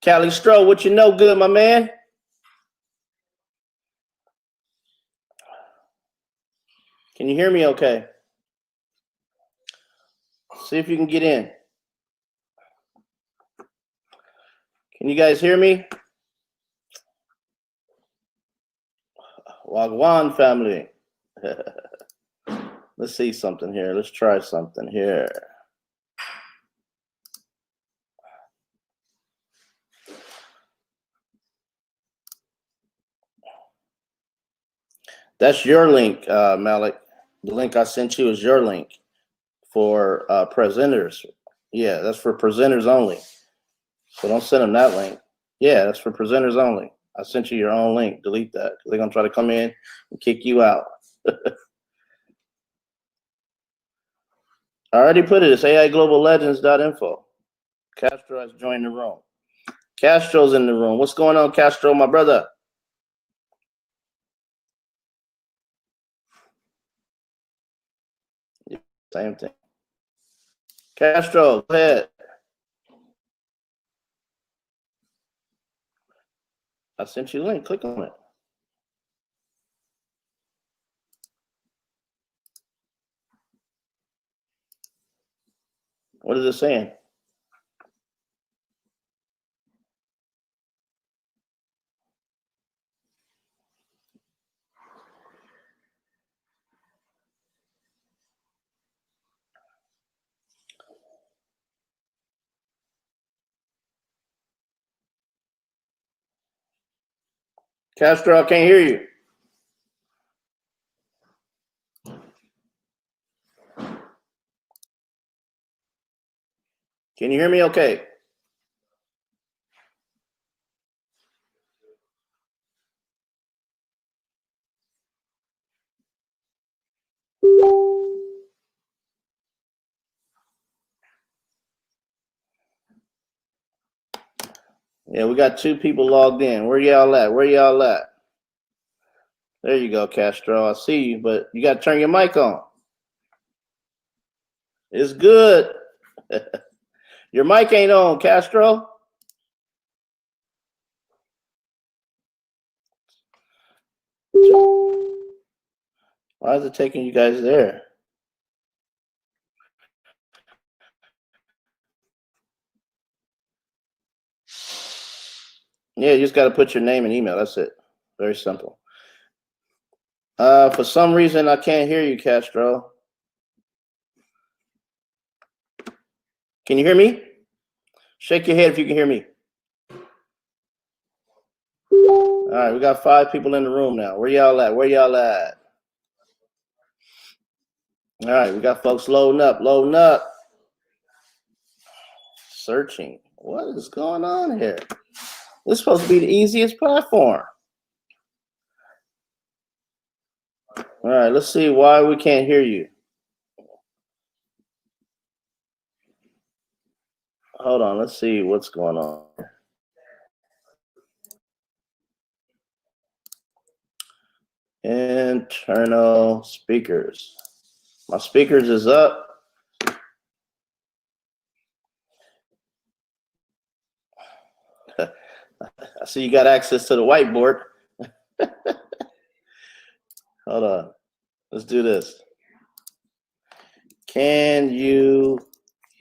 Cali Stroh, what you know good, my man? Can you hear me okay? See if you can get in. Can you guys hear me? Wagwan family. Let's see something here. Let's try something here. That's your link, Malik. The link I sent you is your link for presenters. Yeah, that's for presenters only. So don't send them that link. Yeah, that's for presenters only. I sent you your own link. Delete that. They're going to try to come in and kick you out. I already put it. It's AIGlobalLegends.info. Castro has joined the room. Castro's in the room. What's going on, Castro, my brother? Same thing. Castro, go ahead. I sent you a link. Click on it. What is it saying? Castro, I can't hear you. Can you hear me okay? Yeah, we got 2 people logged in. Where y'all at? Where y'all at? There you go, Castro. I see you, but you got to turn your mic on. It's good. Your mic ain't on, Castro. Why is it taking you guys there? Yeah, you just got to put your name and email. That's it. Very simple. For some reason, I can't hear you, Castro. Can you hear me? Shake your head if you can hear me. All right, we got 5 people in the room now. Where y'all at? Where y'all at? All right, we got folks loading up, loading up. Searching. What is going on here? This is supposed to be the easiest platform. All right, let's see why we can't hear you. Hold on, let's see what's going on. Internal speakers. My speakers is up. I see you got access to the whiteboard. Hold on. Let's do this. Can you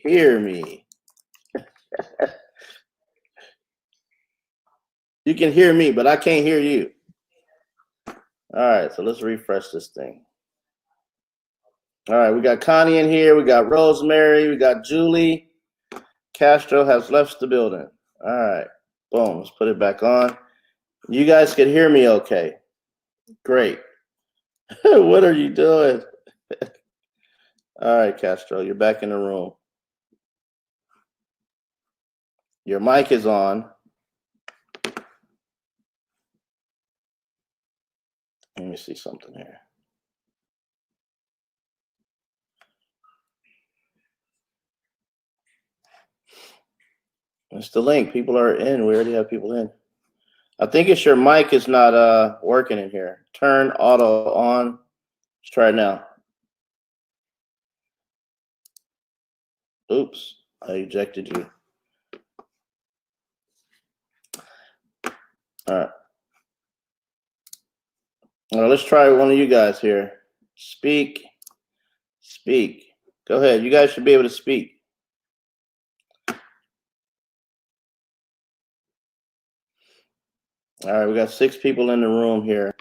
hear me? You can hear me, but I can't hear you. All right, so let's refresh this thing. All right, we got Connie in here. We got Rosemary. We got Julie. Castro has left the building. All right, boom. Let's put it back on. You guys can hear me okay. Great. What are you doing? All right, Castro, you're back in the room. Your mic is on. Let me see something here. It's the link. People are in. We already have people in. I think it's your mic is not working in here. Turn auto on. Let's try it now. Oops, I ejected you. All right. Let's try one of you guys here. Speak. Go ahead. You guys should be able to speak. All right, we got 6 people in the room here.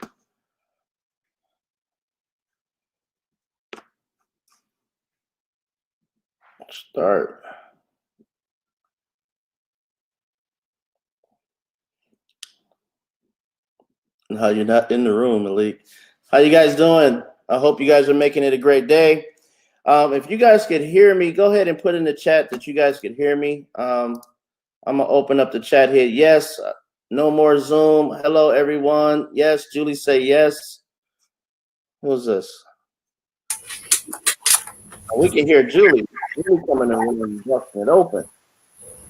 Start. No, you're not in the room, Malik. How you guys doing? I hope you guys are making it a great day. If you guys could hear me, go ahead and put in the chat that you guys could hear me. I'm going to open up the chat here. Yes, no more Zoom. Hello, everyone. Yes, Julie say yes. Who's this? We can hear Julie. Julie coming in the room and busting it open.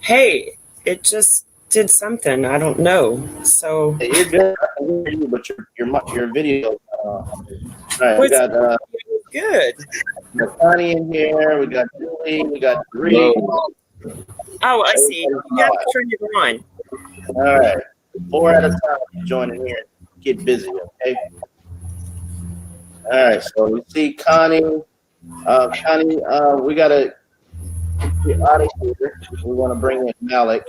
Hey, it just did something. I don't know. So hey, you're good. I can hear you, but your video. All right, we got good. We got Connie in here. We got Julie. We got Bree. Oh, I see. You got to turn it on. All right, 4 at a time. Join in here. Get busy, okay? All right. So we see Connie. Connie, we gotta get out of here. We want to bring in Malik.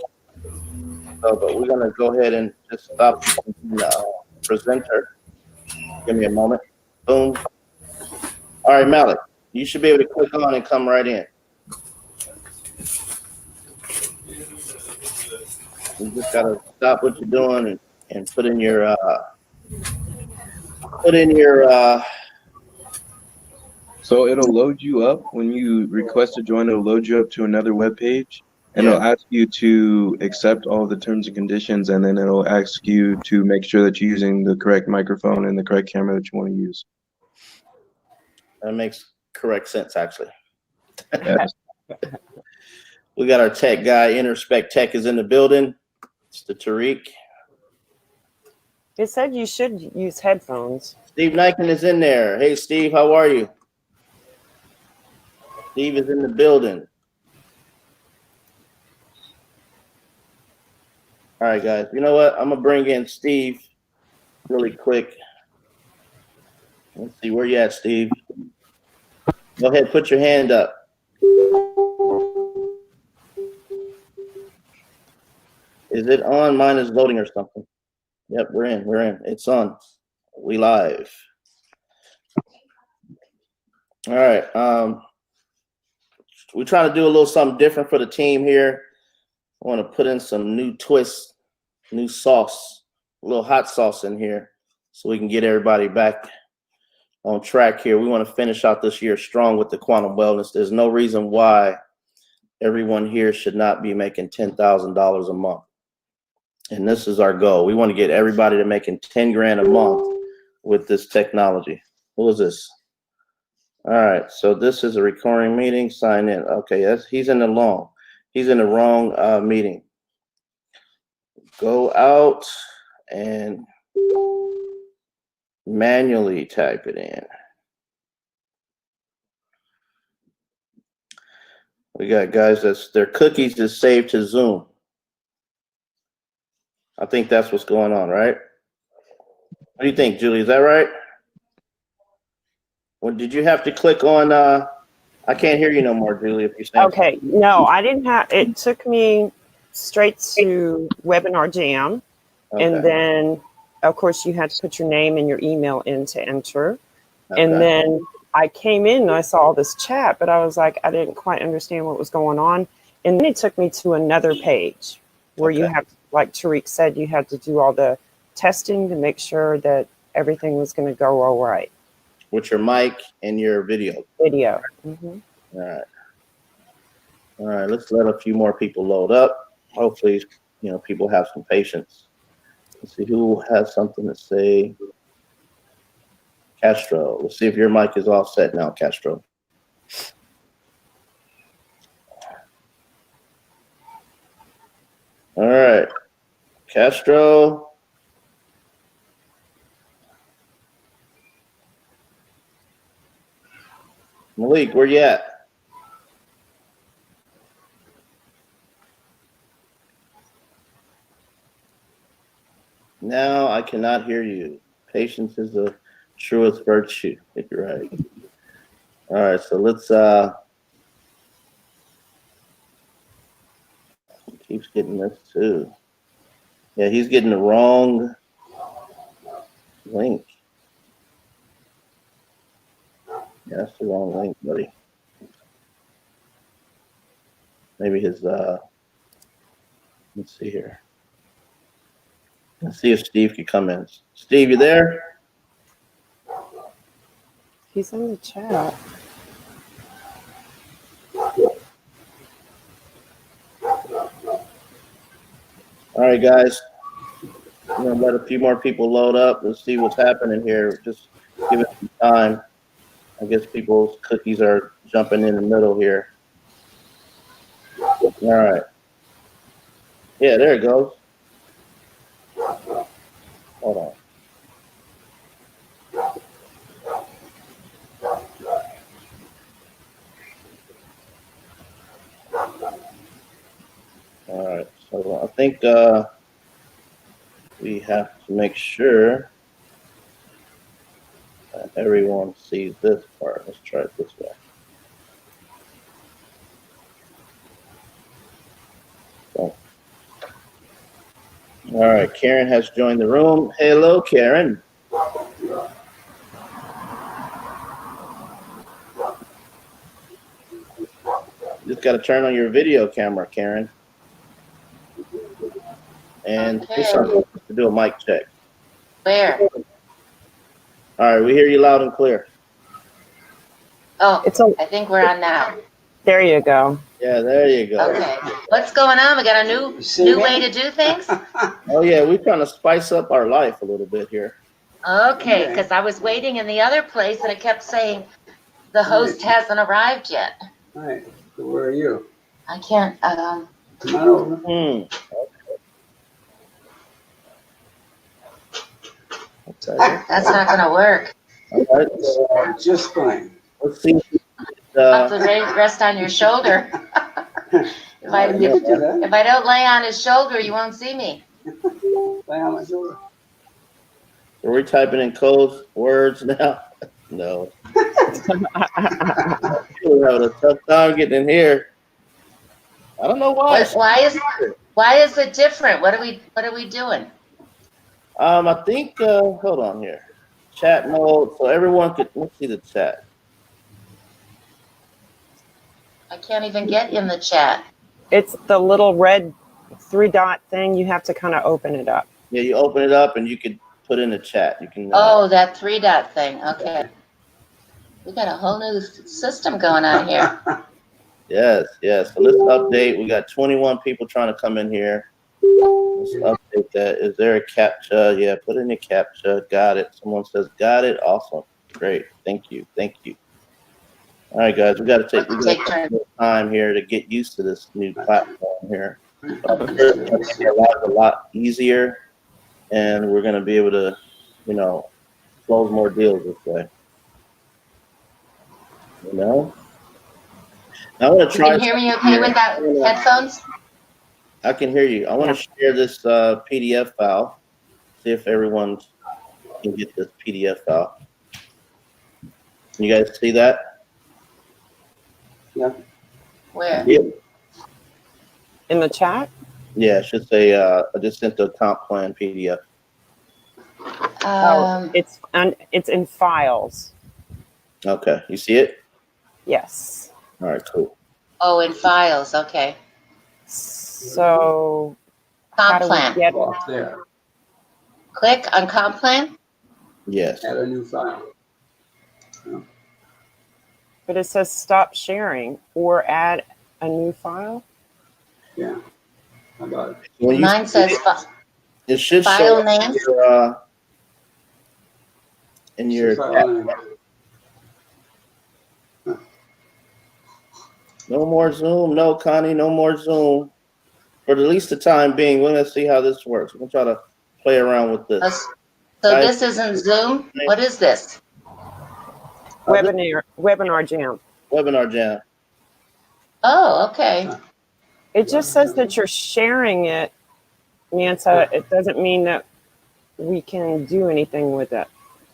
So, but we're gonna go ahead and just stop the presenter. Give me a moment. Boom. All right, Malik. You should be able to click on and come right in. You just gotta stop what you're doing and put in your So it'll load you up when you request to join. It'll load you up to another web page, and it'll ask you to accept all the terms and conditions, and then it'll ask you to make sure that you're using the correct microphone and the correct camera that you want to use. That makes correct sense, actually. Yes. We got our tech guy. Interspect Tech is in the building. It's the Tariq. It said you should use headphones. Steve Niken is in there. Hey, Steve, how are you? Steve is in the building. All right, guys. You know what? I'm going to bring in Steve really quick. Let's see. Where you at, Steve? Go ahead. Put your hand up. Is it on? Mine is loading or something. Yep, we're in. It's on. We live. All right. We're trying to do a little something different for the team here. I want to put in some new twists, new sauce, a little hot sauce in here so we can get everybody back on track here. We want to finish out this year strong with the quantum wellness. There's no reason why everyone here should not be making $10,000 a month. And this is our goal. We want to get everybody to making 10 grand a month with this technology. Who is this? All right, so this is a recording meeting. Sign in. Okay, he's in the wrong meeting. Go out and manually type it in. We got guys their cookies is saved to Zoom. I think that's what's going on, right? What do you think, Julie? Is that right? Well, did you have to click on? I can't hear you no more, Julie. If you're saying okay, no, I didn't have. It took me straight to Webinar Jam, and then, of course, you had to put your name and your email in to enter, and then I came in and I saw this chat, but I was like, I didn't quite understand what was going on, and then it took me to another page where you have, like Tariq said, you had to do all the testing to make sure that everything was going to go all right. With your mic and your video. Mm-hmm. All right. Let's let a few more people load up. Hopefully, people have some patience. Let's see who has something to say. Castro. Let's see if your mic is all set now, Castro. All right. Castro. Malik, where you at? cannot hear you. Patience is the truest virtue. I think you're right. All right, so let's he keeps getting this too. Yeah, he's getting the wrong link. Yeah, that's the wrong link, buddy. Maybe his let's see here. Let's see if Steve can come in. Steve, you there? He's in the chat. All right, guys. I'm gonna let a few more people load up. Let's see what's happening here. Just give it some time. I guess people's cookies are jumping in the middle here. All right. Yeah, there it goes. Hold on. All right. So I think we have to make sure that everyone sees this part. Let's try it this way. So. All right, Karen has joined the room. Hello, Karen. You just got to turn on your video camera, Karen. And to do a mic check. Where? All right, we hear you loud and clear. Oh, I think we're on now. There you go. Yeah, there you go. Okay. What's going on? We got a new way to do things? Oh, yeah, we're trying to spice up our life a little bit here. Okay, because I was waiting in the other place and it kept saying the host hasn't arrived yet. All right. So where are you? I can't. Come on over. That's not going to work. All right. Just fine. Let's see. I'll have to rest on your shoulder. If I don't lay on his shoulder, you won't see me. Lay on my shoulder. Are we typing in codes, words now? No. We're having a tough time getting in here. I don't know why. Why is it different? What are we doing? I think hold on here. Chat mode, so everyone could let's see the chat. I can't even get in the chat. It's the little red 3-dot thing. You have to kind of open it up. Yeah, you open it up and you could put in the chat. You can. Oh, that 3-dot thing. Okay. We got a whole new system going on here. Yes. So let's update. We got 21 people trying to come in here. Let's update that. Is there a CAPTCHA? Yeah, put in the CAPTCHA. Got it. Someone says got it. Awesome. Great. Thank you. All right, guys, we got to take time here to get used to this new platform here. It's going to make our lives a lot easier, and we're going to be able to, close more deals this way. Now I want to try. You can hear me okay without headphones? I can hear you. I want to share this PDF file. See if everyone can get this PDF file. Can you guys see that? Yeah. Where? Yeah. In the chat? Yeah, it should say I just sent the comp plan PDF. It's in files. Okay, you see it? Yes. All right, cool. Oh, in files. Okay. So comp plan. Get it? Up there. Click on comp plan. Yes. Add a new file. But it says stop sharing or add a new file. Yeah. How about it? When Mine says it should file show name. In your File name. No more Zoom. No, Connie, no more Zoom. For at least the time being, we're going to see how this works. We're going to try to play around with this. So this isn't Zoom? What is this? Webinar Jam. Webinar Jam. Oh, okay. It just says that you're sharing it, Mansa. It doesn't mean that we can do anything with it.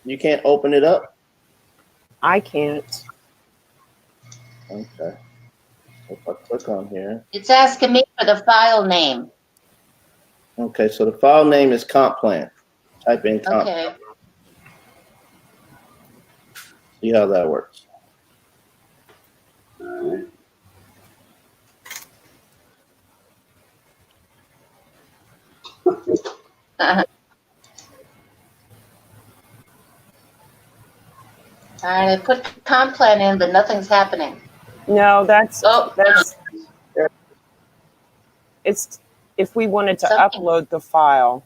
You can't open it up? I can't. Okay. If I click on here. It's asking me for the file name. Okay, so the file name is comp plan. Type in comp. Okay. See how that works. All right. All right, I put comp plan in, but nothing's happening. No, that's Oh, it's if we wanted to Something. upload the file,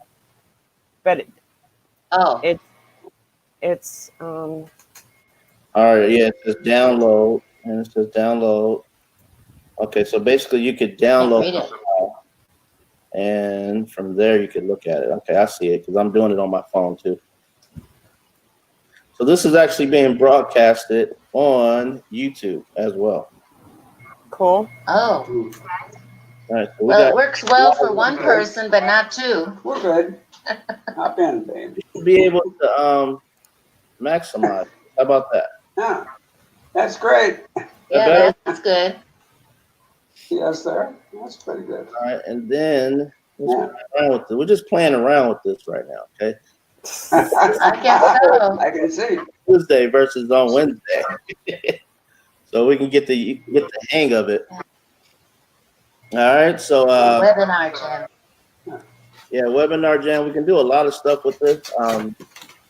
but oh, it's All right, yeah, it says download, and it says download. Okay, so basically you could can't download read the it. file, and from there you could look at it. Okay, I see it because I'm doing it on my phone too. So this is actually being broadcasted on YouTube as well. cool. Oh, All right, so well, it works well for one person, but not two. We're good. Hop in, babe. be able to maximize. How about that? Yeah, that's great. Yeah, better? that's good. Yes, sir. That's pretty good. All right, and then Yeah. we're just playing around with this right now, okay? I guess so. I can see. Tuesday versus on Wednesday, so we can get the hang of it. All right, so Webinar jam. yeah, webinar jam. We can do a lot of stuff with this. So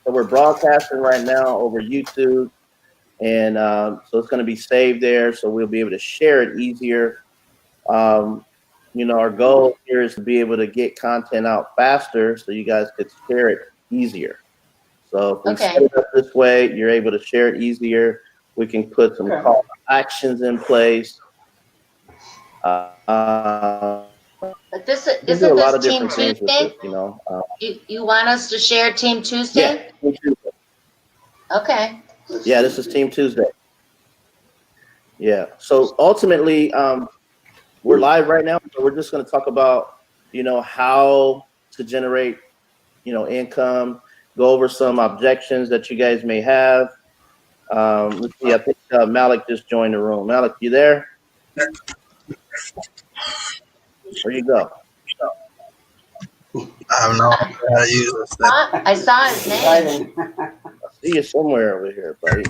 we're broadcasting right now over YouTube, and so it's going to be saved there, so we'll be able to share it easier. Our goal here is to be able to get content out faster, so you guys could share it easier. So if we set it up this way, you're able to share it easier. We can put some call to actions in place. But isn't a lot of this Team different things with Tuesday? this, You want us to share Team Tuesday? Yeah. Okay. Yeah, this is Team Tuesday. Yeah. So ultimately, we're live right now. So we're just going to talk about, how to generate, income, go over some objections that you guys may have. Let's see. I think Malik just joined the room. Malik, you there? Where you go? I have no idea how to use this thing. I saw his name. I see you somewhere over here, buddy.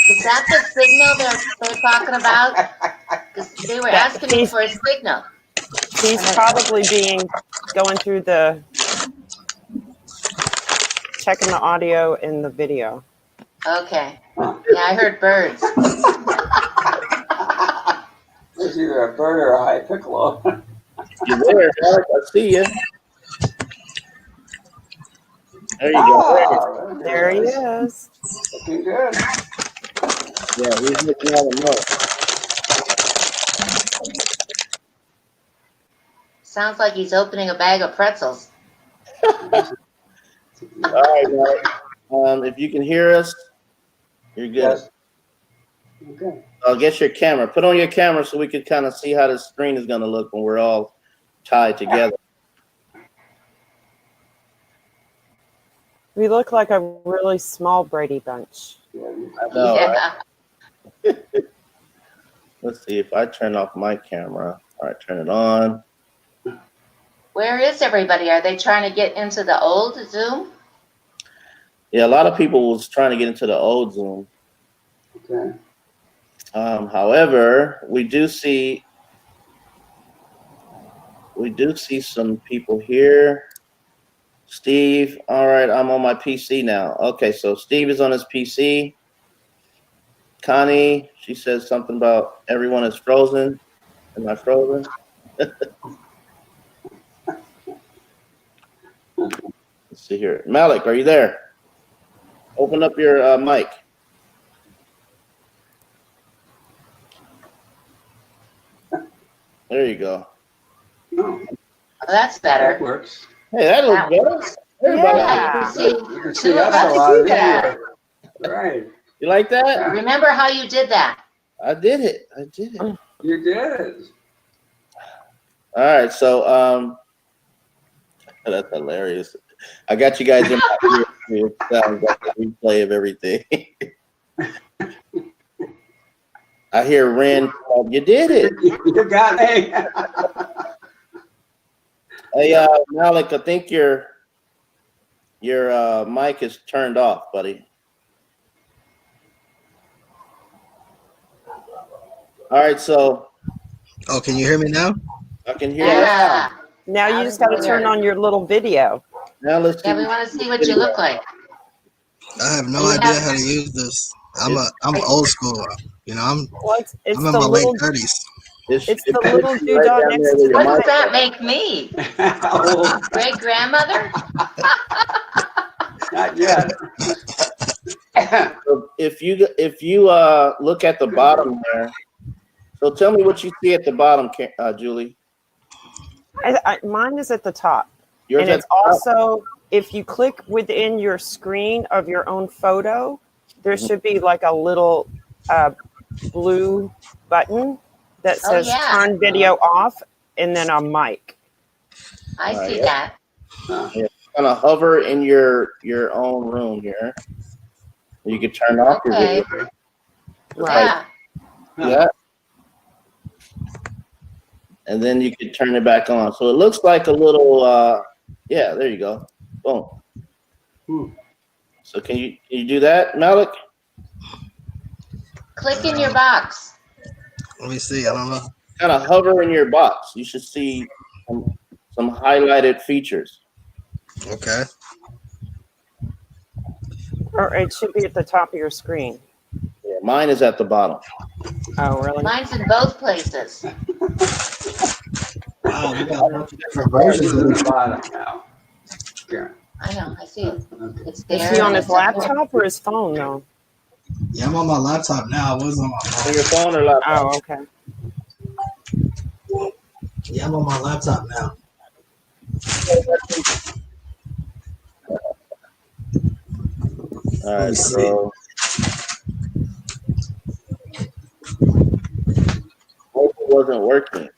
Is that the signal they're talking about? 'Cause they were asking me for a signal. He's probably going through checking the audio and the video. Okay. Yeah, I heard birds. It's either a bird or a high piccolo. You there, Malik? I see you. There you go. Oh, There he is. Looking good. Yeah, he's looking at the note. Sounds like he's opening a bag of pretzels. All right, Malik. If you can hear us, you're good. Yes. Okay. I'll get your camera. Put on your camera so we can kind of see how the screen is going to look when we're all tied together. We look like a really small Brady Bunch. Yeah. I know, Yeah. right? Let's see if I turn off my camera. All right, turn it on. Where is everybody? Are they trying to get into the old Zoom? Yeah, a lot of people was trying to get into the old Zoom. Okay. However, we do see some people here. Steve, all right, I'm on my PC now. Okay, so Steve is on his PC. Connie, she says something about everyone is frozen. Am I frozen? Let's see here. Malik, are you there? Open up your mic. There you go. Oh, Oh, that's better. that works. Hey, that looks better. Everybody, Yeah. You can see Two of us a us lot do of that. video. Right. you like that? Remember how you did that? I did it. I did it. You did. All right, so that's hilarious. I got you guys in my ear. It sounds like a replay of everything. I hear Ren. You did it. You got me. Hey, Malik, I think your mic is turned off, buddy. All right, so. Oh, can you hear me now? I can hear you. Yeah. Now you just got to turn on your little video. Now let's see. Yeah, we want to see what you look like. I have no idea how to use this. I'm old school. You know, I'm in my late 30s. It's the little doodad next to the What does mic. that make me? Great grandmother? Not yet. So if you look at the bottom there, so tell me what you see at the bottom, Julie. Mine is at the top. Yours and it's also, if you click within your screen of your own photo, there should be like a little blue button that says turn video off and then a mic. I see that. Yeah, kind of hover in your own room here. You can turn off your video. Yeah. Yeah. And then you can turn it back on. So it looks like a little, yeah, there you go. Boom. So can you do that, Malik? Click in your box. Let me see. I don't know. Kind of hover in your box. You should see some highlighted features. Okay. Or it should be at the top of your screen. Yeah, mine is at the bottom. Oh, really? Mine's in both places. Wow, we got a bunch of different versions of this. I know, I see it. It's there. Is he on his laptop or his phone, though? Yeah, I'm on my laptop now. I was on my phone. On your phone or laptop? Oh, okay. Yeah, I'm on my laptop now. All right, so hope it wasn't working.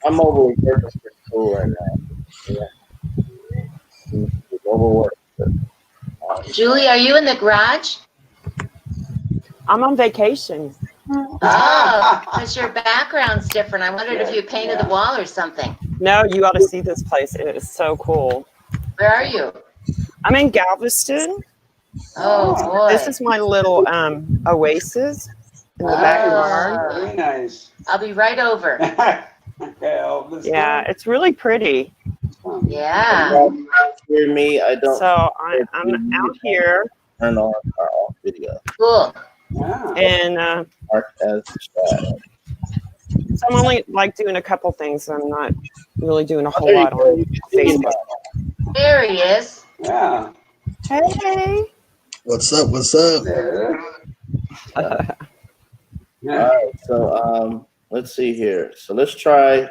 I'm overly working for school right now. Yeah. Overworked. Julie, are you in the garage? I'm on vacation. Oh, because your background's different. I wondered if you painted the wall or something. No, you ought to see this place. It is so cool. Where are you? I'm in Galveston. Oh, boy. This is my little oasis in the backyard. Very nice. I'll be right over. Yeah, it's really pretty. Yeah. Hear me? I don't. So I'm out here. Turn on our off video. Cool. And Mark as so I'm only like doing a couple things. I'm not really doing a whole lot on Facebook. There he is. Yeah. Hey. What's up? What's up? All right, so let's see here. So let's try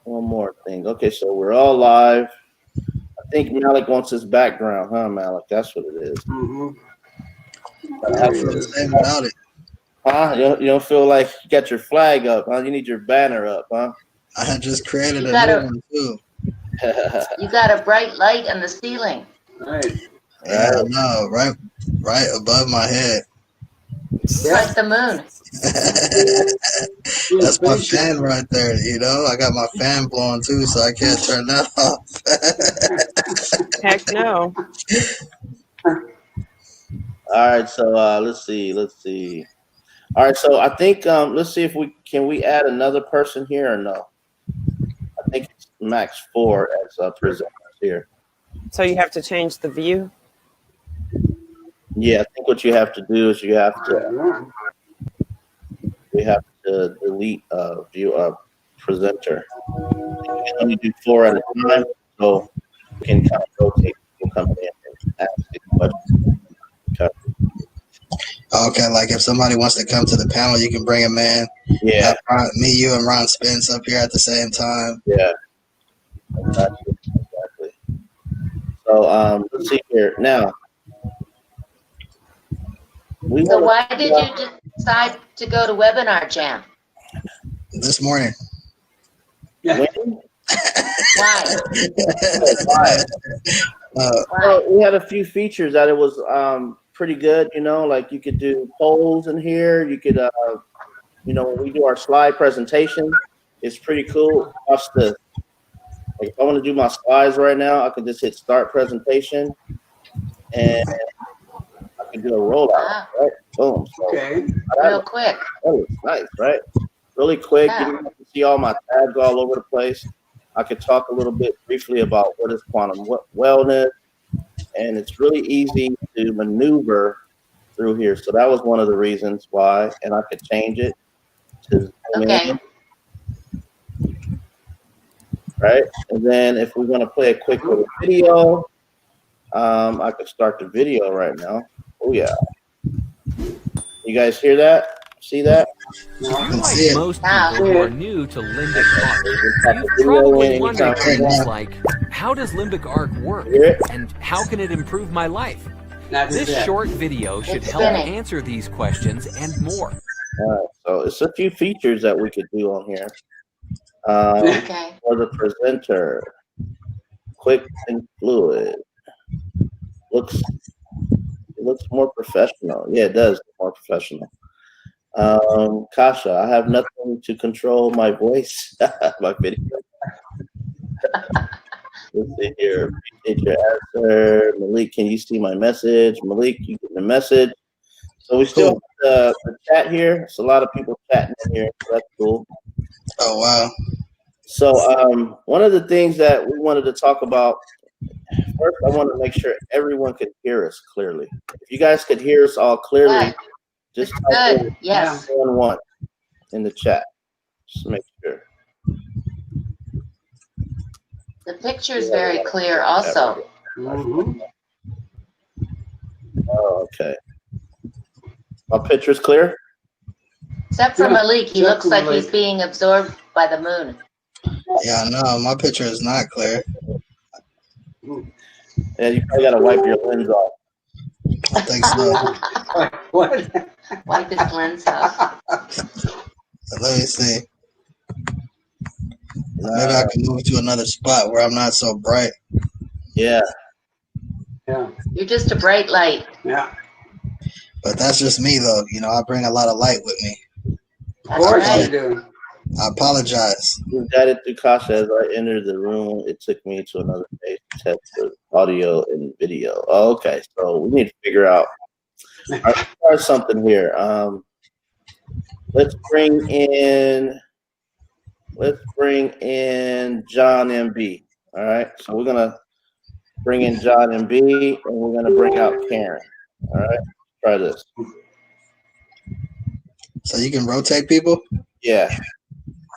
one more thing. Okay, so we're all live. I think Malik wants his background, huh, Malik? That's what it is. Mm-hmm. I feel the same about it. Huh? You don't feel like you got your flag up, huh? You need your banner up, huh? I had just created You a gotta- new one too. You got a bright light on the ceiling. Right. Yeah, I know, right above my head. Like the moon. That's my fan right there, you know? I got my fan blowing too, so I can't turn that off. Heck no. All right, so let's see. All right, so I think let's see if we add another person here or no. I think it's max 4 as presenters here. So you have to change the view. Yeah, I think what you have to do is you have to delete view presenter. You can only do 4 at a time, so you can kind of rotate people coming in and ask questions. Okay. Okay, like if somebody wants to come to the panel, you can bring them in. Yeah. Me, you, and Ron Spence up here at the same time. Yeah. Exactly. So So let's see here now. So why did you decide to go to Webinar Jam? This morning. Yeah. Why? Well, we had a few features that it was pretty good. You know, like you could do polls in here. You could, you know, when we do our slide presentation, it's pretty cool. Watch this. Like if I want to do my slides right now, I can just hit start presentation, and I can do a rollout. Right? Boom. So, Okay. Real quick. that was nice, right? Really quick. Yeah. You don't have to see all my tabs all over the place. I could talk a little bit briefly about what is quantum wellness, and it's really easy to maneuver through here. So that was one of the reasons why, and I could change it to Okay. right? And then if we're gonna play a quick little video, I could start the video right now. Oh yeah. You guys hear that? See that? Like most people who are new to Limbic Arc, you've probably wondered things like, how does Limbic Arc work? And how can it improve my life? This short video should help answer these questions and more. All right, so it's a few features that we could do on here. Okay. For the presenter, quick and fluid. It looks more professional. Yeah, it does look more professional. Kasha, I have nothing to control my voice. My video. Let's see here. Appreciate your answer. Malik, can you see my message? Malik, you get the message. So we still have the chat here. It's a lot of people chatting in here. So that's cool. Oh, wow. So one of the things that we wanted to talk about, first, I want to make sure everyone could hear us clearly. If you guys could hear us all clearly, Good. just type Good. in Yes. 1 in the chat. Just to make sure. The picture is very clear also. Mhm. Oh, okay. My picture's clear? Except for Yeah, Malik, he except looks for like Malik. he's being absorbed by the moon. Yeah, no, my picture is not clear. Yeah, you probably got to wipe your lens off. I think so. What? Wipe his lens off. Let me see. Maybe I can move to another spot where I'm not so bright. Yeah. Yeah. You're just a bright light. Yeah. But that's just me, though. You know, I bring a lot of light with me. Of That's course you right. do. I apologize. We got it through Kasha. As I entered the room, it took me to another page to test the audio and video. Oh, okay, so we need to figure out. All right, let's try something here. Let's bring in John MB. All right, so we're gonna bring in John MB, and we're gonna bring out Karen. All right, try this. So you can rotate people? Yeah.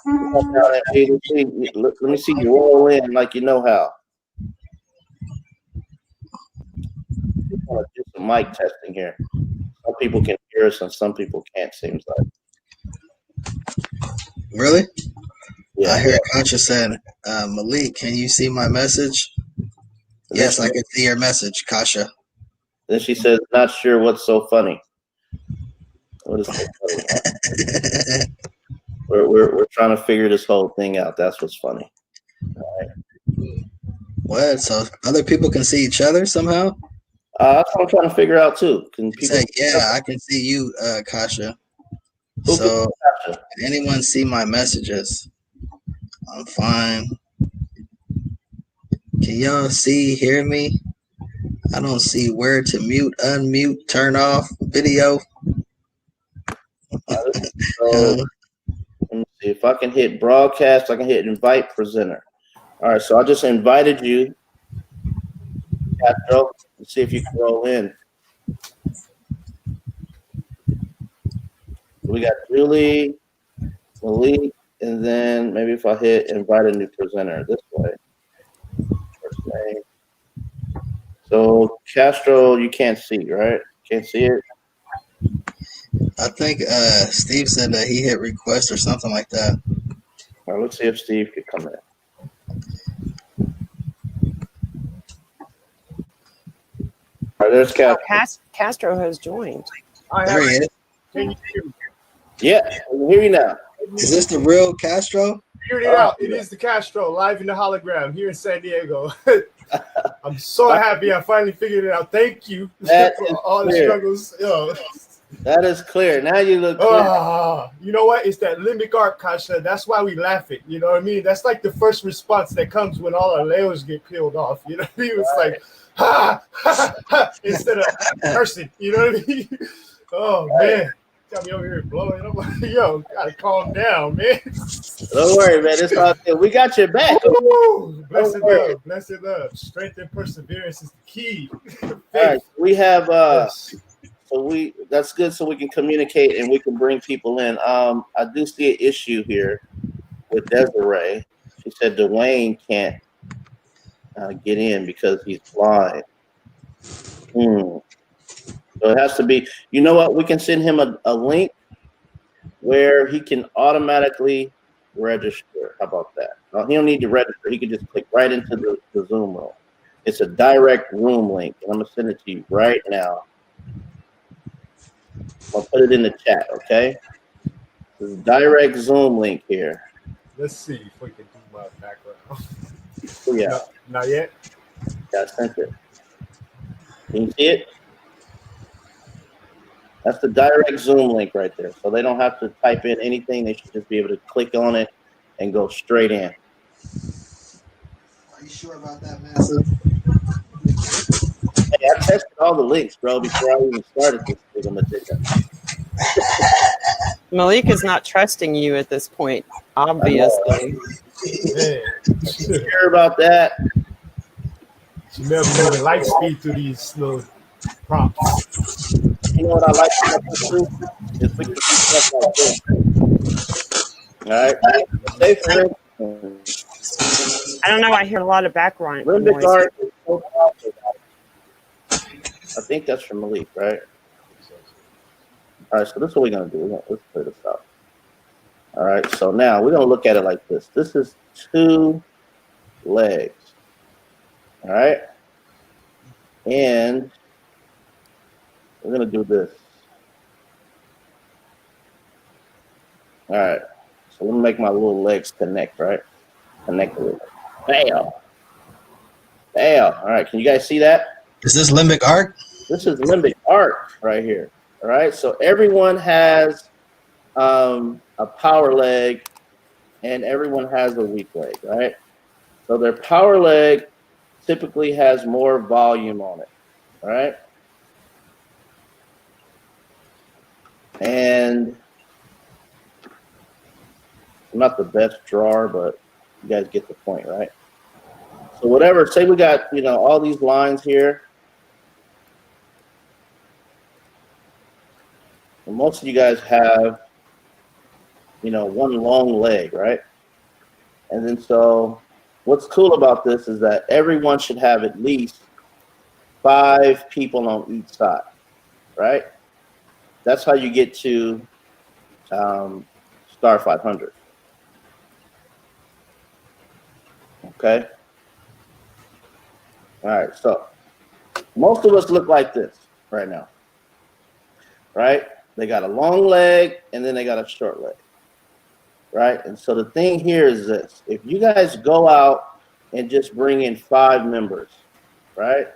Let me see you roll in like you know how. Just want to do some mic testing here. Some people can hear us and some people can't, seems like. Really? Yeah. I hear Concha said, Malik, can you see my message? Yes, I can see your message, Kasha. Then she says, not sure what's so funny. What is so funny? We're trying to figure this whole thing out. That's what's funny. All right. What? So other people can see each other somehow? That's what I'm trying to figure out too. Can people? Yeah, I can see you, Kasha. Who So Kasha? can anyone see my messages? I'm fine. Can y'all hear me? I don't see where to mute, unmute, turn off video. So, let me see if I can hit broadcast. I can hit invite presenter. All right, so I just invited you, Castro. Let's see if you can roll in. We got Julie, Malik, and then maybe if I hit invite a new presenter this way. First name. So Castro, you can't see, right? Can't see it. I think Steve said that he hit request or something like that. All right, let's see if Steve could come in. All right, there's Castro. Castro has joined. There he is. Can you hear me? Yeah, I can hear you now. Is this the real Castro? Figured it out. It is the Castro live in the hologram here in San Diego. I'm so happy I finally figured it out. Thank you for all the struggles. Yo. That is clear. Now you look clear. You know what? It's that limbic arc, Kasha. That's why we laugh it. You know what I mean? That's like the first response that comes when all our layers get peeled off. You know what I mean? It's like, ha, ha, ha, instead of cursing. You know what I mean? Oh, man. Got me over here blowing. I'm like, yo, gotta calm down, man. Don't worry, man. It's all good. We got your back. Blessed love, blessed love. Strength and perseverance is the key. All right, we have so that's good, so we can communicate and we can bring people in. I do see an issue here with Desiree. She said Dwayne can't get in because he's blind. So it has to be, you know what? We can send him a link where he can automatically register. How about that? He don't need to register. He can just click right into the Zoom room. It's a direct room link. And I'm going to send it to you right now. I'll put it in the chat, okay? This is a direct Zoom link here. Let's see if we can do my background. Yeah. No, not yet? Yeah, I sent it. Can you see it? That's the direct Zoom link right there. So they don't have to type in anything. They should just be able to click on it and go straight in. Are you sure about that, Massive? Hey, I tested all the links, bro, before I even started this thing. Malik is not trusting you at this point, obviously. Sure about that? She never moving light speed through these little prompts. You know what I like about this too? Is we can do stuff like this. All right. Say for instance, I don't know. I hear a lot of background Limbic noise. Arc is so powerful. I think that's from Malik, right? All right, so this is what we're going to do. Let's clear this out. All right, so now we're going to look at it like this. This is 2 legs. All right? And we're going to do this. All right, so let me make my little legs connect, right? Connect with it. Bam. Bam. All right, can you guys see that? Is this Limbic Arc? This is Limbic Arc right here. All right, so everyone has a power leg and everyone has a weak leg, right? So their power leg typically has more volume on it, all right? And I'm not the best drawer, but you guys get the point, right? So whatever, say we got, all these lines here. And most of you guys have, one long leg, right? And then so what's cool about this is that everyone should have at least 5 people on each side, right? That's how you get to star 500. Okay? All right, so most of us look like this right now, right? They got a long leg and then they got a short leg, right? And so the thing here is this. If you guys go out and just bring in 5 members, right?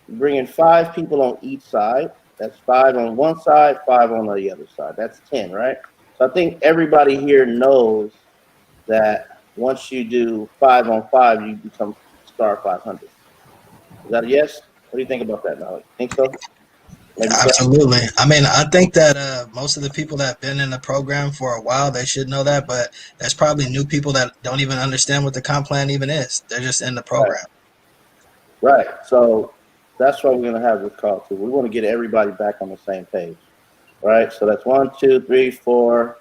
You bring in 5 people on each side. That's 5 on one side, 5 on the other side. That's 10, right? So I think everybody here knows that once you do 5 on 5, you become star 500. Is that a yes? What do you think about that, Malik? Think so? Absolutely. I mean, I think that most of the people that have been in the program for a while, they should know that, but there's probably new people that don't even understand what the comp plan even is. They're just in the program. Right. So that's why we're going to have this call too. We want to get everybody back on the same page. Right. So that's 1, 2, 3, 4,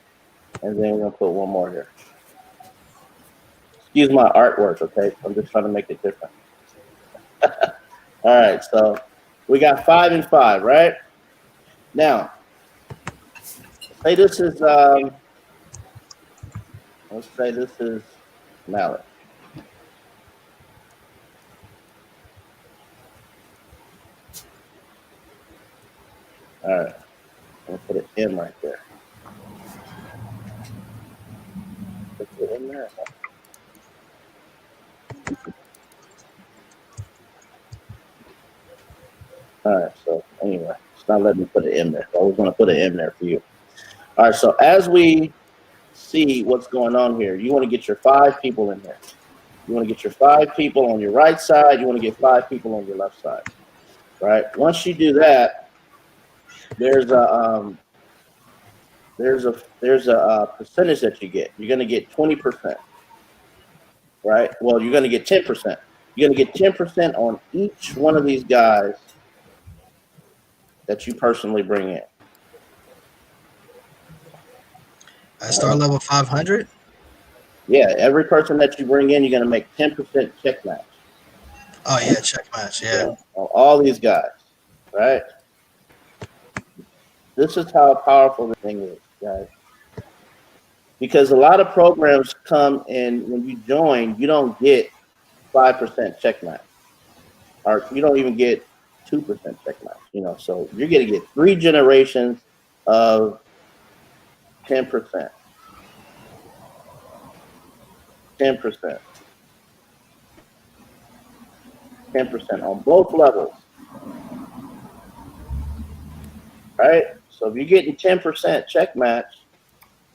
and then we're going to put one more here. Excuse my artwork, okay? I'm just trying to make it different. All right. So we got 5 and 5, right? Now, say this is, let's say this is Mallet. All right. I'm going to put an M right there. Put it in there. All right. So anyway, it's not letting me put an M there. I was going to put an M there for you. All right. So as we see what's going on here, you want to get your 5 people in there. You want to get your 5 people on your right side. You want to get 5 people on your left side. Right. Once you do that, there's a percentage that you get. You're going to get 20%. Right. Well, you're going to get 10%. You're going to get 10% on each one of these guys that you personally bring in. At star level 500? Yeah, every person that you bring in, you're going to make 10% check match. Oh, yeah, check match, yeah. On all these guys, right? This is how powerful the thing is, guys. Because a lot of programs come in, when you join, you don't get 5% check match. Or you don't even get 2% check match, you know. So you're going to get 3 generations of 10%. 10%. 10% on both levels. Right? So if you're getting 10% check match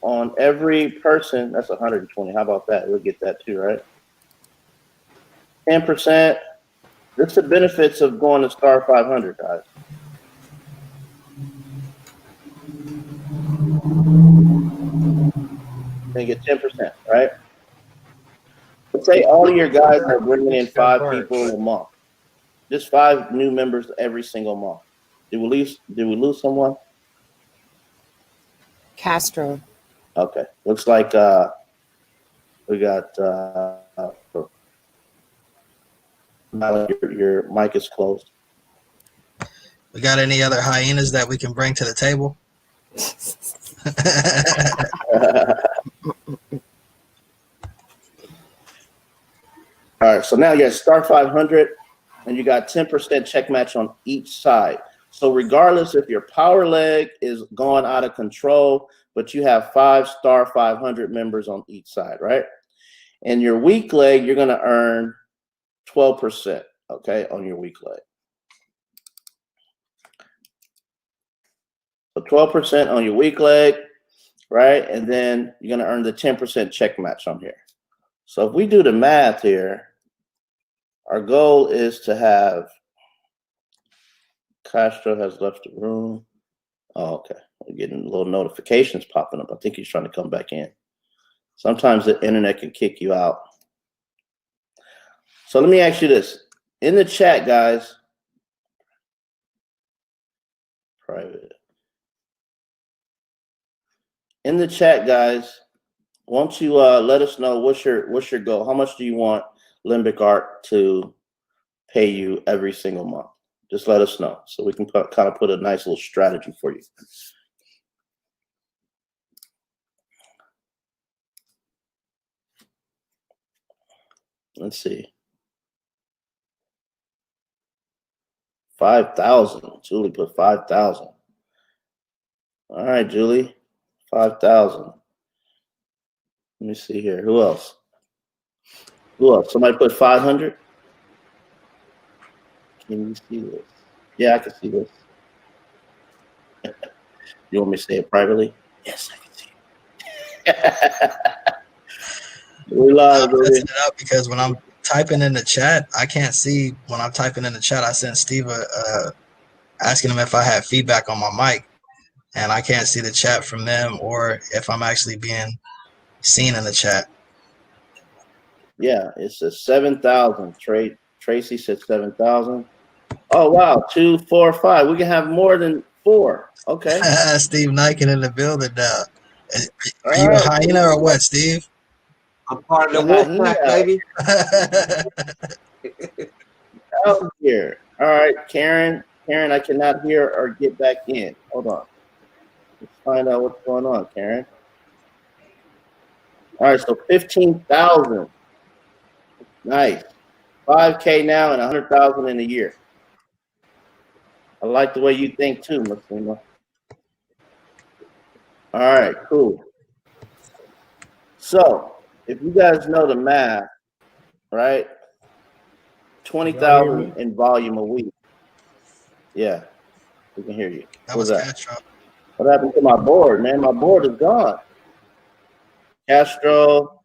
on every person, that's 120. How about that? We'll get that too, right? 10%. This is the benefits of going to star 500, guys. Then get 10%, right? Let's say all of your guys are bringing in 5 people a month. Just 5 new members every single month. Did we lose someone? Castro. Okay. Looks like we got your mic is closed. We got any other hyenas that we can bring to the table? All right, so now you got star 500, and you got 10% check match on each side. So regardless if your power leg is going out of control, but you have 5 star 500 members on each side, right? And your weak leg, you're going to earn 12%, okay, on your weak leg. So 12% on your weak leg, right? And then you're going to earn the 10% check match on here. So if we do the math here, our goal is to have Castro has left the room. Oh, okay. We're getting little notifications popping up. I think he's trying to come back in. Sometimes the internet can kick you out. So let me ask you this. In the chat, guys. Private. In the chat, guys, won't you let us know what's your goal? How much do you want Limbic Arc to pay you every single month? Just let us know so we can kind of put a nice little strategy for you. Let's see. 5,000. Julie put 5,000. All right, Julie. 5,000. Let me see here. Who else? Who else? Somebody put 500? Can you see this? Yeah, I can see this. You want me to say it privately? Yes, I can see it. We live, I'm messing it up because when I'm typing in the chat, I can't see when I'm typing in the chat. I sent Steve asking him if I had feedback on my mic, and I can't see the chat from them or if I'm actually being seen in the chat. Yeah, it's a 7,000. Tracy said 7,000. Oh wow, 2, 4, 5. We can have more than 4. Okay. Steve Niken in the building now. Are you a hyena or what, Steve? I'm part of the wolf pack, baby. Out here. All right, Karen. Karen, I cannot hear or get back in. Hold on. Let's find out what's going on, Karen. All right, so 15,000. Nice. 5K now and 100,000 in a year. I like the way you think too, Massimo. All right, cool. So if you guys know the math, right? 20,000 in volume a week. Yeah, we can hear you. That was Castro. What happened to my board, man? My board is gone. Castro,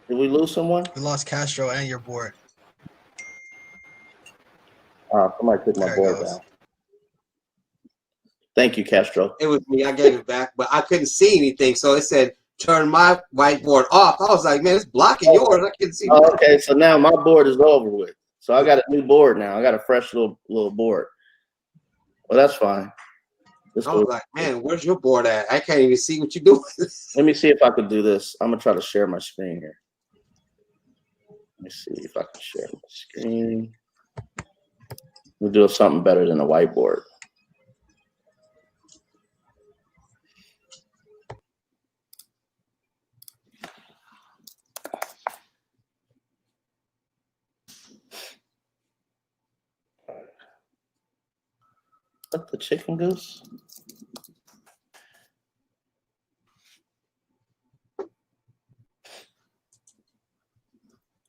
did we lose someone? We lost Castro and your board. Somebody took my board down. Thank you, Castro. It was me. I gave it back, but I couldn't see anything. So it said, turn my whiteboard off. I was like, man, it's blocking yours. I couldn't see. Okay, so now my board is over with. So I got a new board now. I got a fresh little board. Well, that's fine. I was like, man, where's your board at? I can't even see what you're doing. Let me see if I can do this. I'm going to try to share my screen here. Let me see if I can share my screen. We'll do something better than a whiteboard. What, the chicken goose?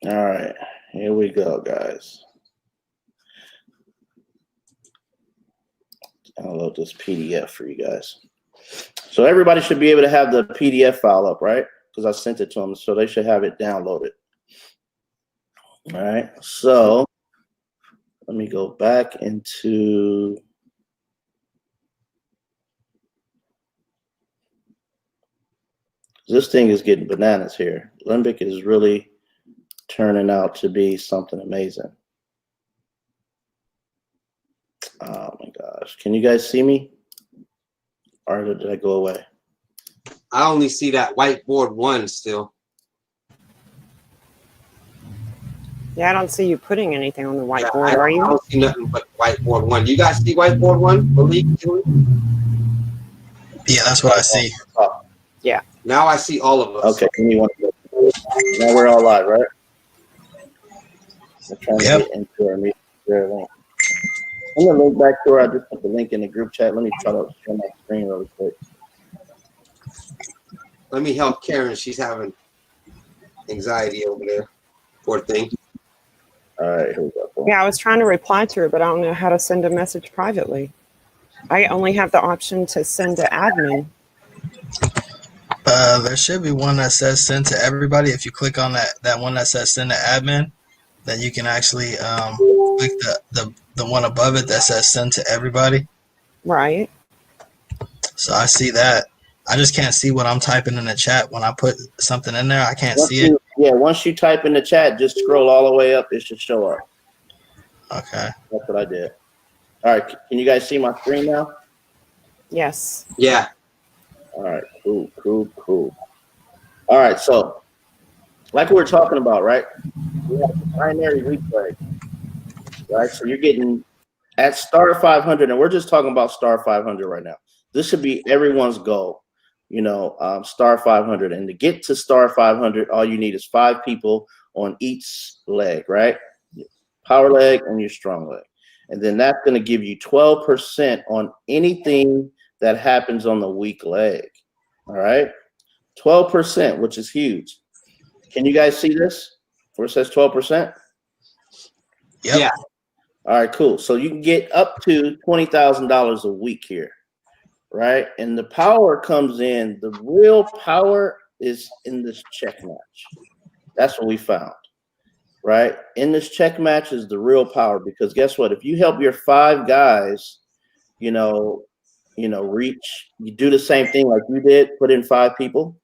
All right, here we go, guys. I'll load this PDF for you guys. So everybody should be able to have the PDF file up, right? Because I sent it to them, so they should have it downloaded. All right, so let me go back into this thing is getting bananas here. Limbic is really turning out to be something amazing. Oh my gosh. Can you guys see me? Or did I go away? I only see that whiteboard 1 still. Yeah, I don't see you putting anything on the whiteboard, are you? I don't see nothing but whiteboard 1. You guys see whiteboard 1? Malik? Yeah, that's what I see. Yeah. Now I see all of us. Okay. Now we're all live, right? We're trying to get into our meeting. I'm going to link back to where I just put the link in the group chat. Let me try to share my screen really quick. Let me help Karen. She's having anxiety over there. Poor thing. All right, here we go. Yeah, I was trying to reply to her, but I don't know how to send a message privately. I only have the option to send to admin. There should be one that says send to everybody. If you click on that one that says send to admin, then you can actually click the one above it that says send to everybody. Right. So I see that. I just can't see what I'm typing in the chat. When I put something in there, I can't see it. Yeah, once you type in the chat, just scroll all the way up. It should show up. Okay. That's what I did. All right. Can you guys see my screen now? Yes. Yeah. All right. Cool. All right. So, like we were talking about, right? We have the binary replay, right? So you're getting at star 500, and we're just talking about star 500 right now. This should be everyone's goal, star 500. And to get to star 500, all you need is 5 people on each leg, right? Power leg and your strong leg. And then that's going to give you 12% on anything that happens on the weak leg. All right. 12%, which is huge. Can you guys see this where it says 12%? Yep. Yeah. All right, cool. So you can get up to $20,000 a week here, right? And the power comes in. The real power is in this check match. That's what we found, right? In this check match is the real power, because guess what? If you help your 5 guys, reach, you do the same thing like you did, put in 5 people,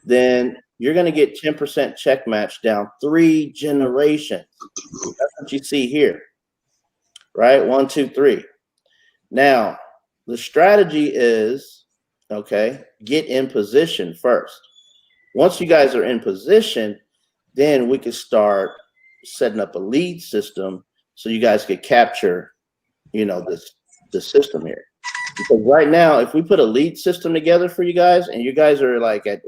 then you're going to get 10% check match down 3 generations. That's what you see here, right? 1, 2, 3. Now, the strategy is, get in position first. Once you guys are in position, then we can start setting up a lead system so you guys could capture, the system here. Because right now, if we put a lead system together for you guys, and you guys are like at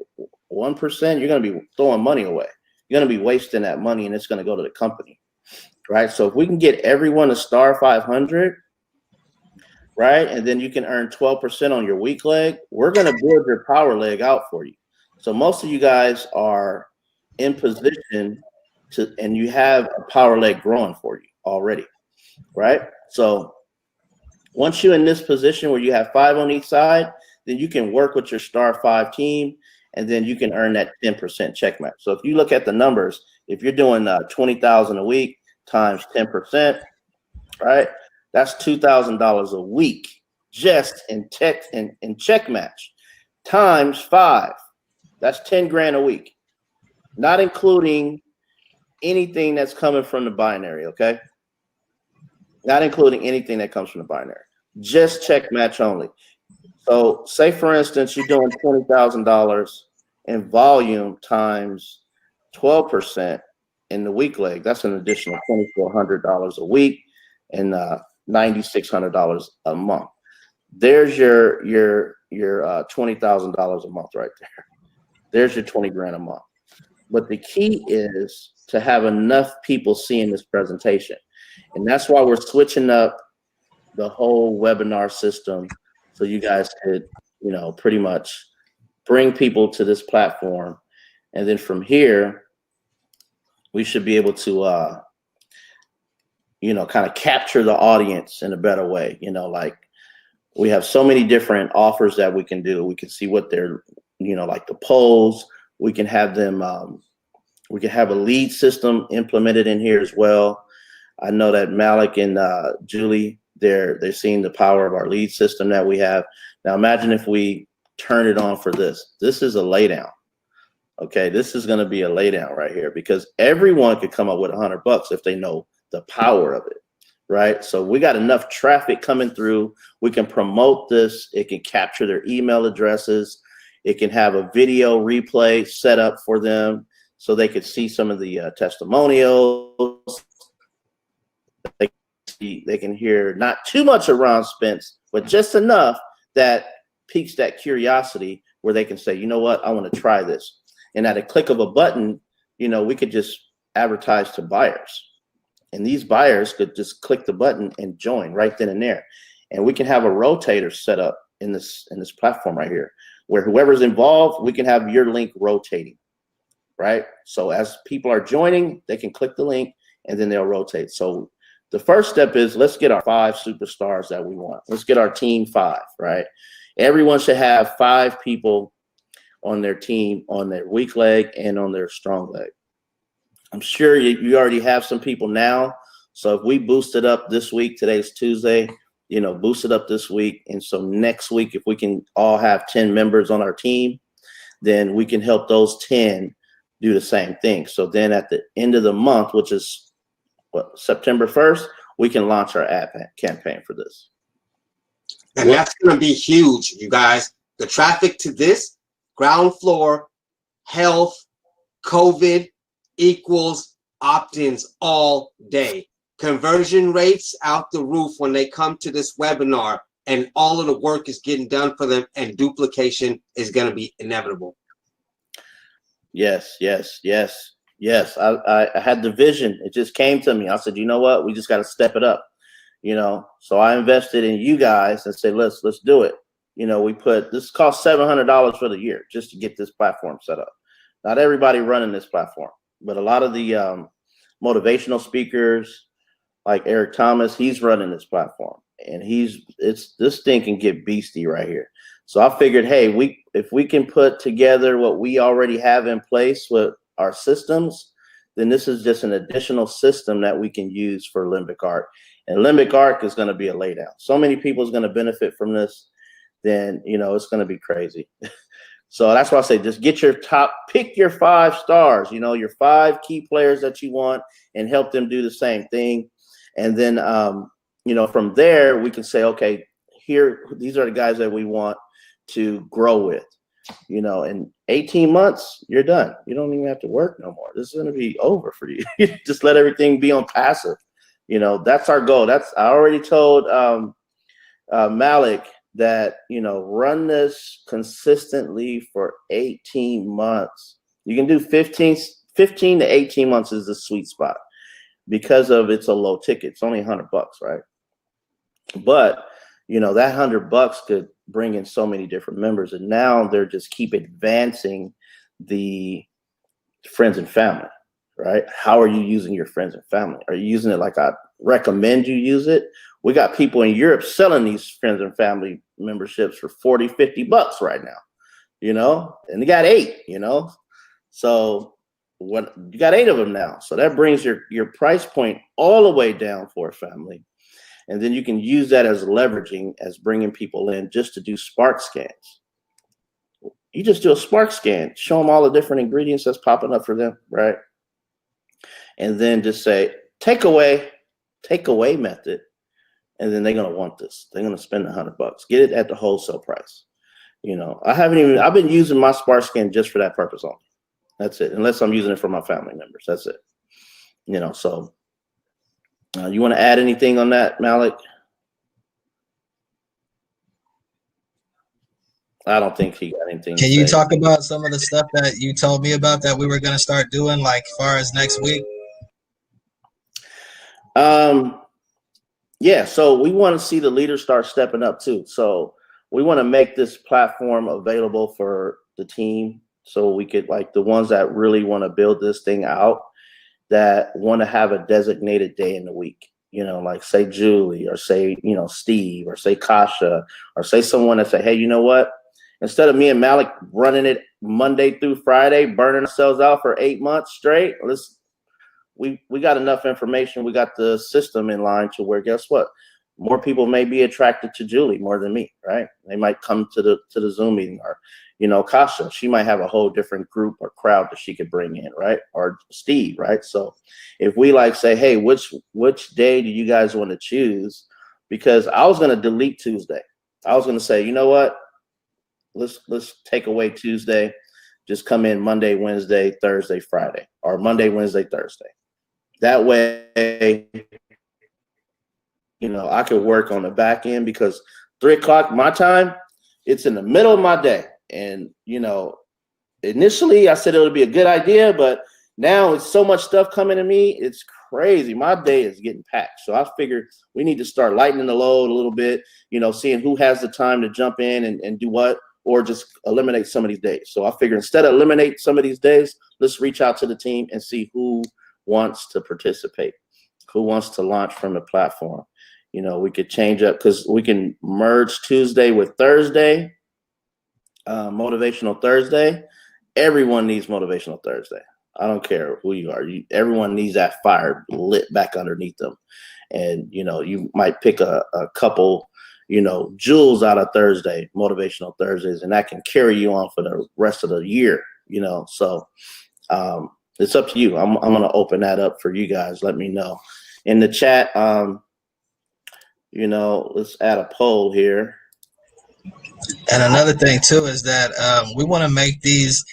1%, you're going to be throwing money away. You're going to be wasting that money, and it's going to go to the company, right? So if we can get everyone to star 500, right? And then you can earn 12% on your weak leg. We're going to build your power leg out for you. So most of you guys are in position to, and you have a power leg growing for you already, right? So once you're in this position where you have 5 on each side, then you can work with your star 5 team, and then you can earn that 10% check match. So if you look at the numbers, if you're doing 20,000 a week times 10%, right? That's $2,000 a week just in check match times 5. That's 10 grand a week, not including anything that's coming from the binary. Okay. Not including anything that comes from the binary, just check match only. So say for instance, you're doing $20,000 in volume times 12% in the weak leg. That's an additional $2,400 a week and $9,600 a month. There's your $20,000 a month right there. There's your 20 grand a month. But the key is to have enough people seeing this presentation. And that's why we're switching up the whole webinar system so you guys could, pretty much bring people to this platform. And then from here, we should be able to, kind of capture the audience in a better way. Like we have so many different offers that we can do. We can see what they're, like the polls. We can have them, we can have a lead system implemented in here as well. I know that Malik and Julie, they're seeing the power of our lead system that we have. Now imagine if we turn it on for this. This is a laydown. Okay, this is going to be a laydown right here because everyone could come up with $100 if they know the power of it, right? So we got enough traffic coming through. We can promote this. It can capture their email addresses. It can have a video replay set up for them so they could see some of the testimonials. They can hear not too much of Ron Spence, but just enough that piques that curiosity where they can say, you know what, I want to try this. And at a click of a button, we could just advertise to buyers. And these buyers could just click the button and join right then and there. And we can have a rotator set up in this platform right here, where whoever's involved, we can have your link rotating, right? So as people are joining, they can click the link and then they'll rotate. So the first step is let's get our 5 superstars that we want. Let's get our team 5, right? Everyone should have 5 people on their team, on their weak leg and on their strong leg. I'm sure you already have some people now. So if we boost it up this week, today's Tuesday, boost it up this week. And so next week, if we can all have 10 members on our team, then we can help those 10 do the same thing. So then at the end of the month, which is September 1st, we can launch our ad campaign for this. And that's going to be huge, you guys. The traffic to this, ground floor, health, COVID equals opt-ins all day. Conversion rates out the roof when they come to this webinar, and all of the work is getting done for them, and duplication is going to be inevitable. Yes. I had the vision. It just came to me. I said, you know what? We just got to step it up. So I invested in you guys and said, let's do it. We put this cost $700 for the year just to get this platform set up. Not everybody running this platform, but a lot of the motivational speakers like Eric Thomas, he's running this platform, and this thing can get beastie right here. So I figured, hey, if we can put together what we already have in place with our systems, then this is just an additional system that we can use for Limbic Arc. And Limbic Arc is going to be a laydown. So many people is going to benefit from this, then, it's going to be crazy. So that's why I say just get pick your 5 stars, your 5 key players that you want and help them do the same thing. And then, from there, we can say, okay, these are the guys that we want to grow with. In 18 months, you're done. You don't even have to work no more. This is going to be over for you. Just let everything be on passive. That's our goal. I already told Malik that, run this consistently for 18 months. You can do 15 to 18 months is the sweet spot because of it's a low ticket. It's only $100, right? But you know, that $100 could bring in so many different members. And now they're just keep advancing the friends and family, right? How are you using your friends and family? Are you using it like I recommend you use it? We got people in Europe selling these friends and family memberships for $40, $50 right now, you know, and they got 8, you know, so what you got 8 of them now. So that brings your price point all the way down for a family. And then you can use that as leveraging, as bringing people in just to do spark scans. You just do a spark scan, show them all the different ingredients that's popping up for them, right? And then just say, takeaway method. And then they're going to want this. They're going to spend $100. Get it at the wholesale price. You know, I've been using my spark scan just for that purpose only. That's it. Unless I'm using it for my family members. That's it. You know, so you want to add anything on that, Malik? I don't think he got anything. Can you talk about some of the stuff that you told me about that we were going to start doing, like far as next week? Yeah, so we want to see the leaders start stepping up too. So we want to make this platform available for the team, so we could, like, the ones that really want to build this thing out, that want to have a designated day in the week, you know, like say Julie, or say, you know, Steve, or say Kasha, or say someone that say, hey, you know what? Instead of me and Malik running it Monday through Friday, burning ourselves out for 8 months straight, we got enough information. We got the system in line to where, guess what? More people may be attracted to Julie more than me, right? They might come to the Zoom meeting, or, you know, Kasha, she might have a whole different group or crowd that she could bring in, right? Or Steve, right? So if we like say, hey, which day do you guys want to choose? Because I was going to delete Tuesday. I was going to say, you know what? Let's take away Tuesday. Just come in Monday, Wednesday, Thursday, Friday, or Monday, Wednesday, Thursday. That way, you know, I could work on the back end, because 3 o'clock my time, it's in the middle of my day. And, you know, initially I said it would be a good idea, but now it's so much stuff coming to me. It's crazy. My day is getting packed. So I figured we need to start lightening the load a little bit, you know, seeing who has the time to jump in and do what, or just eliminate some of these days. So I figured instead of eliminate some of these days, let's reach out to the team and see who wants to participate, who wants to launch from the platform. You know, we could change up, because we can merge Tuesday with Thursday, Motivational Thursday. Everyone needs Motivational Thursday. I don't care who you are. Everyone needs that fire lit back underneath them. And, you know, you might pick a couple, you know, jewels out of Thursday, Motivational Thursdays, and that can carry you on for the rest of the year, you know. So it's up to you. I'm going to open that up for you guys. Let me know in the chat. You know, let's add a poll here. And another thing too is that we want to make these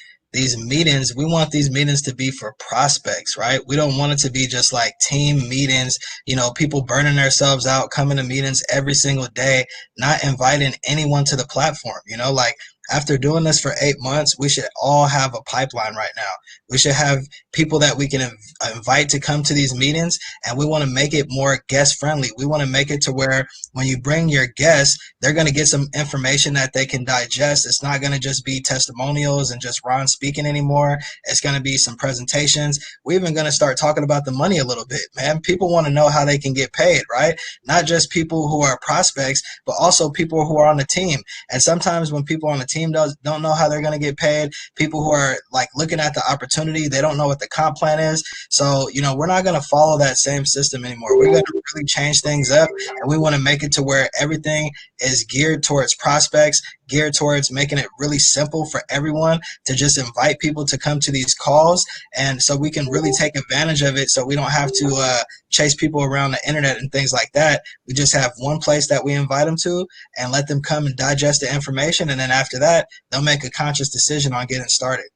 meetings, we want these meetings to be for prospects, right? We don't want it to be just like team meetings, you know, people burning themselves out, coming to meetings every single day, not inviting anyone to the platform, you know, like after doing this for 8 months, we should all have a pipeline right now. We should have people that we can invite to come to these meetings, and we want to make it more guest friendly. We want to make it to where when you bring your guests, they're going to get some information that they can digest. It's not going to just be testimonials and just Ron speaking anymore. It's going to be some presentations. We're even going to start talking about the money a little bit, man. People want to know how they can get paid, right? Not just people who are prospects, but also people who are on the team. And sometimes when people on the team don't know how they're going to get paid, people who are like looking at the opportunity, they don't know what the comp plan is. So, you know, we're not going to follow that same system anymore. We're going to really change things up, and we want to make it to where everything is geared towards prospects, geared towards making it really simple for everyone to just invite people to come to these calls. And so we can really take advantage of it, so we don't have to chase people around the internet and things like that. We just have one place that we invite them to and let them come and digest the information. And then after that, they'll make a conscious decision on getting started.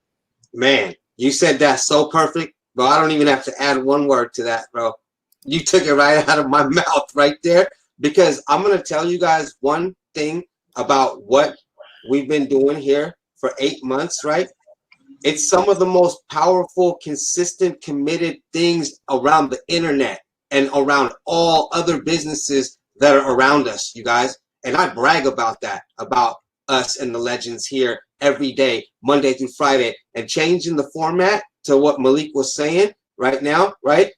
Man, you said that so perfect, bro. I don't even have to add one word to that, bro. You took it right out of my mouth right there, because I'm going to tell you guys one thing about what we've been doing here for 8 months, right? It's some of the most powerful, consistent, committed things around the internet and around all other businesses that are around us, you guys. And I brag about that, about us and the legends here every day, Monday through Friday, and changing the format to what Malik was saying right now, right?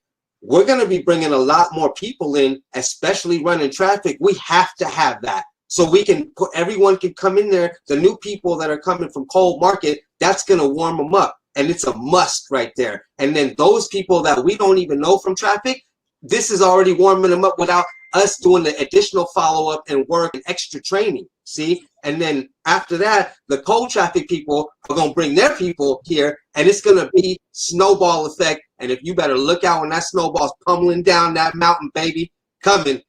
We're going to be bringing a lot more people in, especially running traffic. We have to have that. So we can put, everyone can come in there. The new people that are coming from cold market, that's going to warm them up. And it's a must right there. And then those people that we don't even know from traffic, this is already warming them up without us doing the additional follow-up and work and extra training. See? And then after that, the cold traffic people are going to bring their people here, and it's going to be snowball effect. And if you better look out when that snowball's pummeling down that mountain, baby, coming,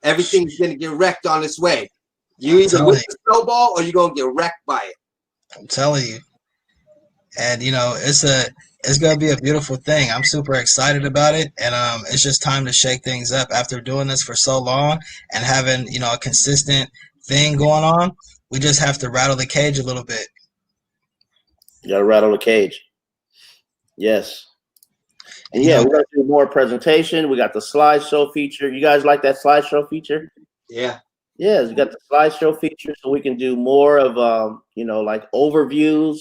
everything's going to get wrecked on its way. You either with the snowball or you're going to get wrecked by it. I'm telling you. And, you know, it's going to be a beautiful thing. I'm super excited about it. And it's just time to shake things up after doing this for so long and having, you know, a consistent thing going on. We just have to rattle the cage a little bit. You got to rattle the cage. Yes. And yeah, we're going to do more presentation. We got the slideshow feature. You guys like that slideshow feature? Yeah. Yes, we got the slideshow feature, so we can do more of, you know, like overviews.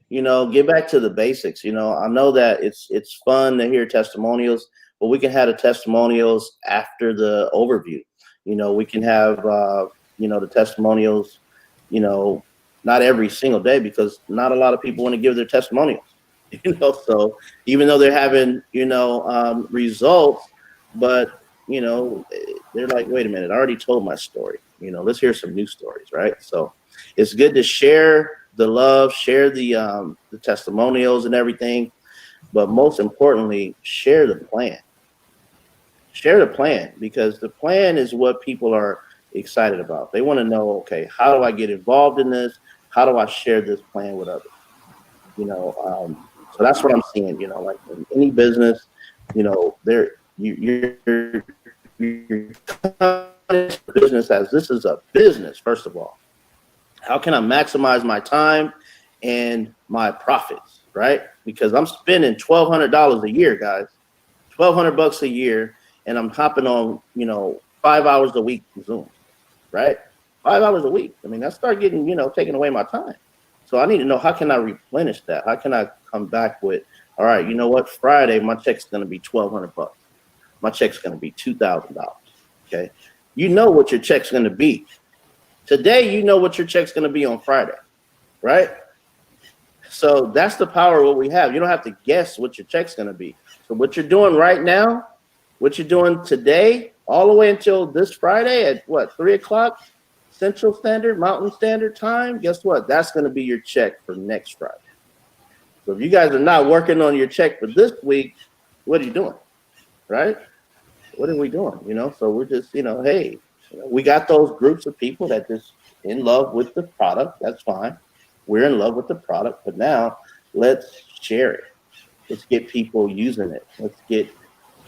You know, get back to the basics. You know, I know that it's fun to hear testimonials, but we can have the testimonials after the overview. You know, we can have, you know, the testimonials, you know, not every single day, because not a lot of people want to give their testimonials. You know, so even though they're having, you know, results, but, you know, they're like, wait a minute, I already told my story. You know, let's hear some new stories, right? So it's good to share the love, share the testimonials and everything, but most importantly, share the plan. Share the plan, because the plan is what people are excited about. They want to know, okay, how do I get involved in this? How do I share this plan with others? You know, so that's what I'm seeing. You know, like in any business, you know, you're business as this is a business. First of all, how can I maximize my time and my profits, right? Because I'm spending $1,200 a year, guys, $1,200 a year, and I'm hopping on, you know, 5 hours a week from Zoom, right? 5 hours a week. I mean, that start getting, you know, taking away my time. So I need to know, how can I replenish that? How can I come back with, all right, you know what? Friday, my check's going to be $1,200. My check's going to be $2,000. Okay. You know what your check's going to be. Today, you know what your check's going to be on Friday, right? So that's the power of what we have. You don't have to guess what your check's going to be. So what you're doing right now, what you're doing today, all the way until this Friday at what, 3 o'clock Central Standard, Mountain Standard Time, guess what? That's going to be your check for next Friday. So if you guys are not working on your check for this week, what are you doing, right? What are we doing? You know, so we're just, you know, hey, you know, we got those groups of people that just in love with the product. That's fine. We're in love with the product, but now let's share it. Let's get people using it. Let's get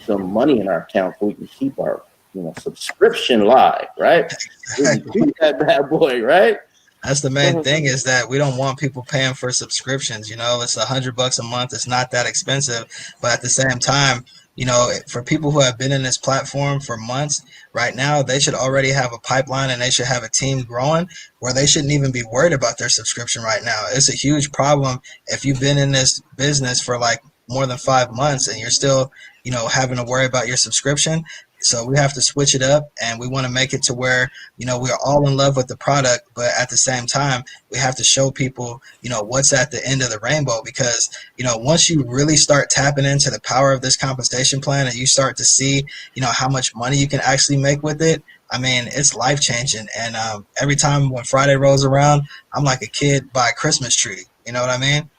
some money in our account so we can keep our, you know, subscription live, right? We can keep that bad boy, right? That's the main thing, is that we don't want people paying for subscriptions. You know, it's $100 a month. It's not that expensive, but at the same time, you know, for people who have been in this platform for months right now, they should already have a pipeline and they should have a team growing where they shouldn't even be worried about their subscription right now. It's a huge problem if you've been in this business for like more than 5 months and you're still, you know, having to worry about your subscription. So we have to switch it up, and we want to make it to where, you know, we're all in love with the product, but at the same time, we have to show people, you know, what's at the end of the rainbow. Because, you know, once you really start tapping into the power of this compensation plan and you start to see, you know, how much money you can actually make with it, I mean, it's life changing. And every time when Friday rolls around, I'm like a kid by a Christmas tree. You know what I mean?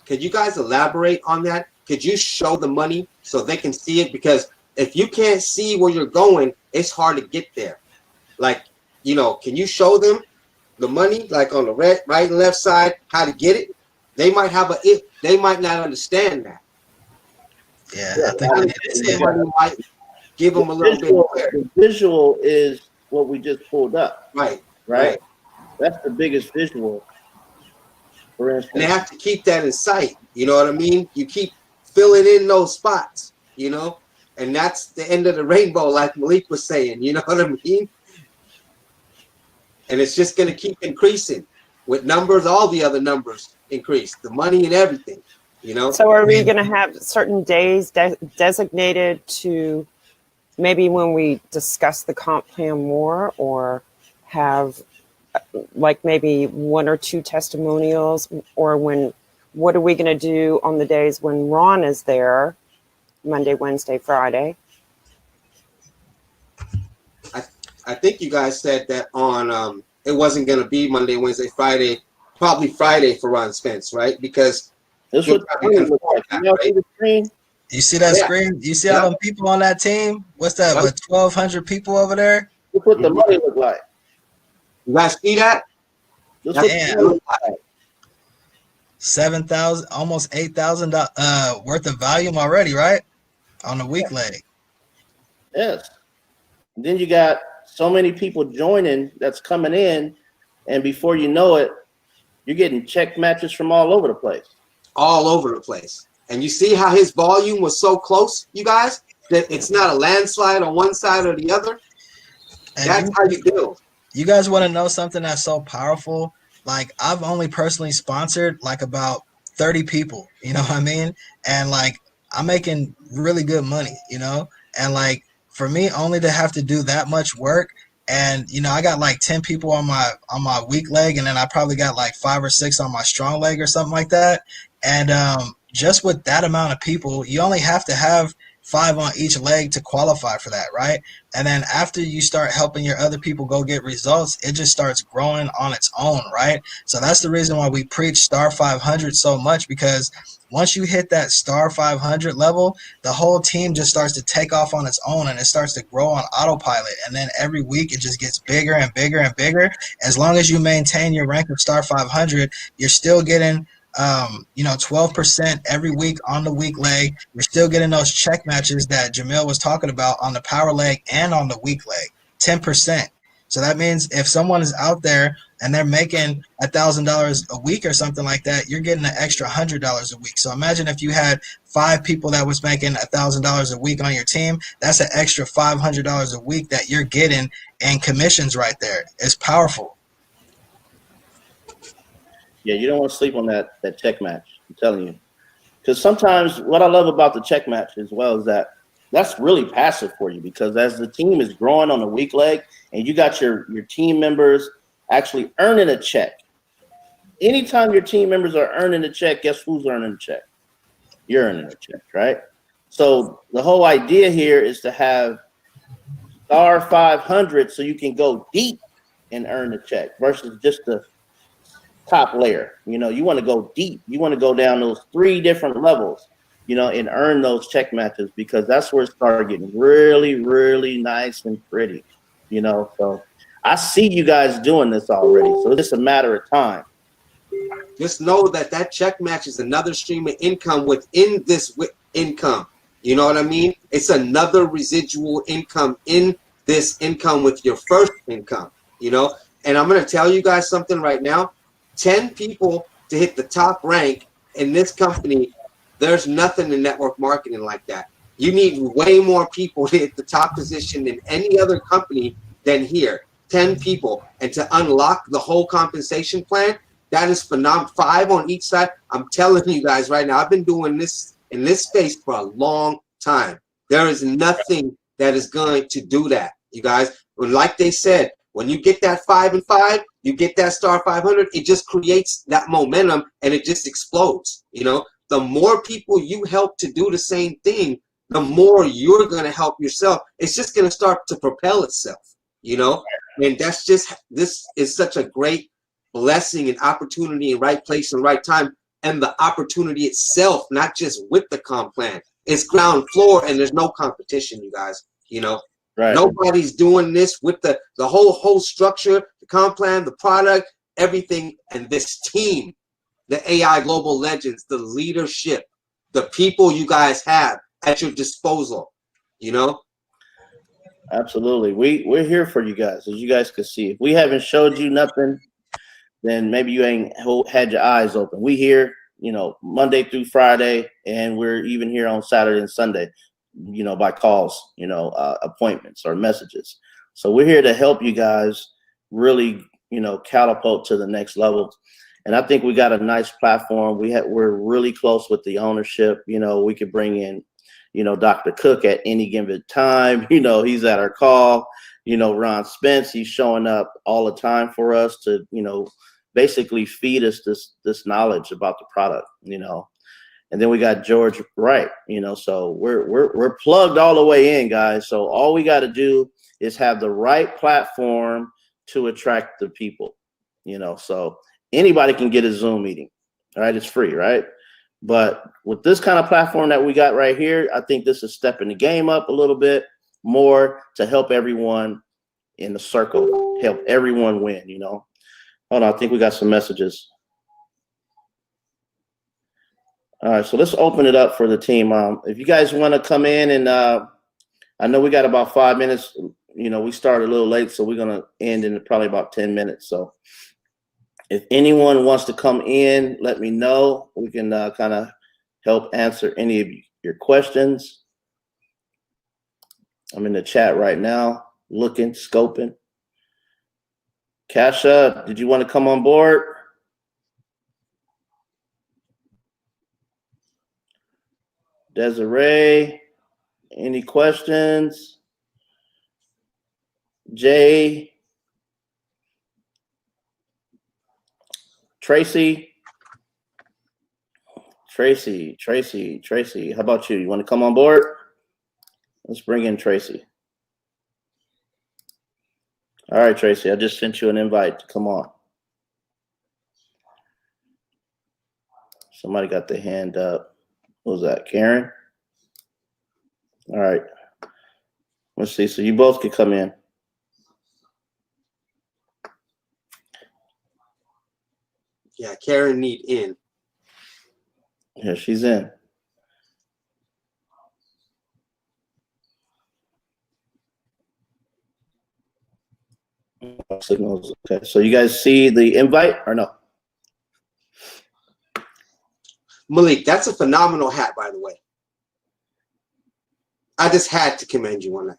Could you guys elaborate on that? Could you show the money so they can see it? Because if you can't see where you're going, it's hard to get there. Like, you know, can you show them the money, like on the right and left side, how to get it? They might have they might not understand that. Yeah, I think I need to see it. Might give them a little bit more. The visual is what we just pulled up. Right. That's the biggest visual. For instance, and they have to keep that in sight. You know what I mean? You keep filling in those spots, you know? And that's the end of the rainbow, like Malik was saying. You know what I mean? and it's just going to keep increasing with numbers. All the other numbers increase, the money and everything, you know. So are we going to have certain days designated to maybe when we discuss the comp plan more, or have like maybe 1 or 2 testimonials, or what are we going to do on the days when Ron is there, Monday, Wednesday, Friday? I think you guys said that on it wasn't going to be Monday, Wednesday, Friday, probably Friday for Ron Spence, right? Because this would look like. See the screen? You see that screen? You see all them people on that team? What's that? What, 1,200 people over there? Look what the money look like. You guys see that? Damn. 7,000, almost 8,000 worth of volume already, right? On the week leg. Yes. And then you got so many people joining that's coming in, and before you know it, you're getting check matches from all over the place. All over the place. And you see how his volume was so close, you guys, that it's not a landslide on one side or the other. And that's how you do. You guys want to know something that's so powerful? Like, I've only personally sponsored like about 30 people, you know what I mean? And like, I'm making really good money, you know? And like, for me only to have to do that much work, and you know, I got like 10 people on my weak leg, and then I probably got like 5 or 6 on my strong leg or something like that. And just with that amount of people, you only have to have 5 on each leg to qualify for that, right? And then after you start helping your other people go get results, it just starts growing on its own, right? So that's the reason why we preach Star 500 so much, because once you hit that Star 500 level, the whole team just starts to take off on its own, and it starts to grow on autopilot. And then every week it just gets bigger and bigger and bigger. As long as you maintain your rank of Star 500, you're still getting 12% every week on the weak leg. You're still getting those check matches that Jamil was talking about on the power leg and on the weak leg, 10%. So that means if someone is out there and they're making $1,000 a week or something like that, you're getting an extra $100 a week. So imagine if you had 5 people that was making $1,000 a week on your team, that's an extra $500 a week that you're getting in commissions right there. It's powerful. Yeah, you don't want to sleep on that check match. I'm telling you, because sometimes what I love about the check match as well is that that's really passive for you, because as the team is growing on the weak leg and you got your team members actually earning a check. Anytime your team members are earning a check, guess who's earning a check? You're earning a check, right? So the whole idea here is to have Star 500 so you can go deep and earn the check versus just the top layer. You know, you want to go deep. You want to go down those 3 different levels, you know, and earn those check matches, because that's where it started getting really, really nice and pretty, you know. So I see you guys doing this already. So it's just a matter of time. Just know that check match is another stream of income within this income. You know what I mean? It's another residual income in this income with your first income, you know. And I'm going to tell you guys something right now. 10 people to hit the top rank in this company, there's nothing in network marketing like that. You need way more people to hit the top position than any other company than here. 10 people. And to unlock the whole compensation plan, that is phenomenal. 5 on each side. I'm telling you guys right now, I've been doing this in this space for a long time. There is nothing that is going to do that, you guys. Like they said, when you get that 5 and 5, you get that Star 500, it just creates that momentum and it just explodes. You know, the more people you help to do the same thing, the more you're going to help yourself. It's just going to start to propel itself, you know, and that's just, this is such a great blessing and opportunity in right place and right time. And the opportunity itself, not just with the comp plan, it's ground floor and there's no competition, you guys, you know. Right. Nobody's doing this with the whole structure, the comp plan, the product, everything, and this team, the AI Global Legends, the leadership, the people you guys have at your disposal, you know? Absolutely. We're here for you guys, as you guys can see. If we haven't showed you nothing, then maybe you ain't had your eyes open. We here, you know, Monday through Friday, and we're even here on Saturday and Sunday, you know, by calls, you know, appointments or messages. So we're here to help you guys really catapult to the next level. And I think we got a nice platform. We're really close with the ownership. We could bring in, Dr. Cook at any given time. He's at our call. Ron Spence, he's showing up all the time for us to, basically feed us this knowledge about the product, And then we got George Wright, so we're plugged all the way in, guys. So all we got to do is have the right platform to attract the people, so anybody can get a Zoom meeting. All right. It's free, right? But with this kind of platform that we got right here, I think this is stepping the game up a little bit more to help everyone in the circle, help everyone win, Hold on, I think we got some messages. All right, so let's open it up for the team. If you guys want to come in, and I know we got about 5 minutes. We started a little late, so we're going to end in probably about 10 minutes. So if anyone wants to come in, let me know. We can kind of help answer any of your questions. I'm in the chat right now, looking, scoping. Kasha, did you want to come on board? Desiree, any questions? Jay, Tracy, how about you? You want to come on board? Let's bring in Tracy. All right, Tracy, I just sent you an invite to come on. Somebody got the hand up. What was that, Karen? All right. Let's see. So you both could come in. Yeah, Karen need in. Yeah, she's in. Signals. Okay. So you guys see the invite or no? Malik, that's a phenomenal hat, by the way. I just had to commend you on that.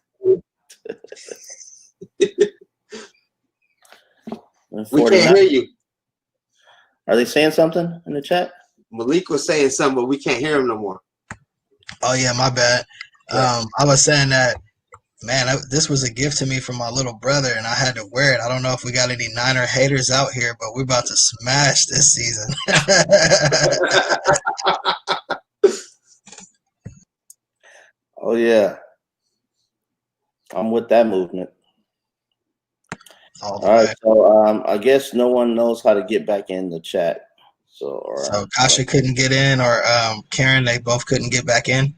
We can't hear you. Are they saying something in the chat? Malik was saying something, but we can't hear him no more. Oh, yeah, my bad. I was saying that, man, this was a gift to me from my little brother, and I had to wear it. I don't know if we got any Niner haters out here, but we're about to smash this season. Oh, yeah. I'm with that movement. All right. So I guess no one knows how to get back in the chat. So Kasha couldn't get in, or Karen, they both couldn't get back in?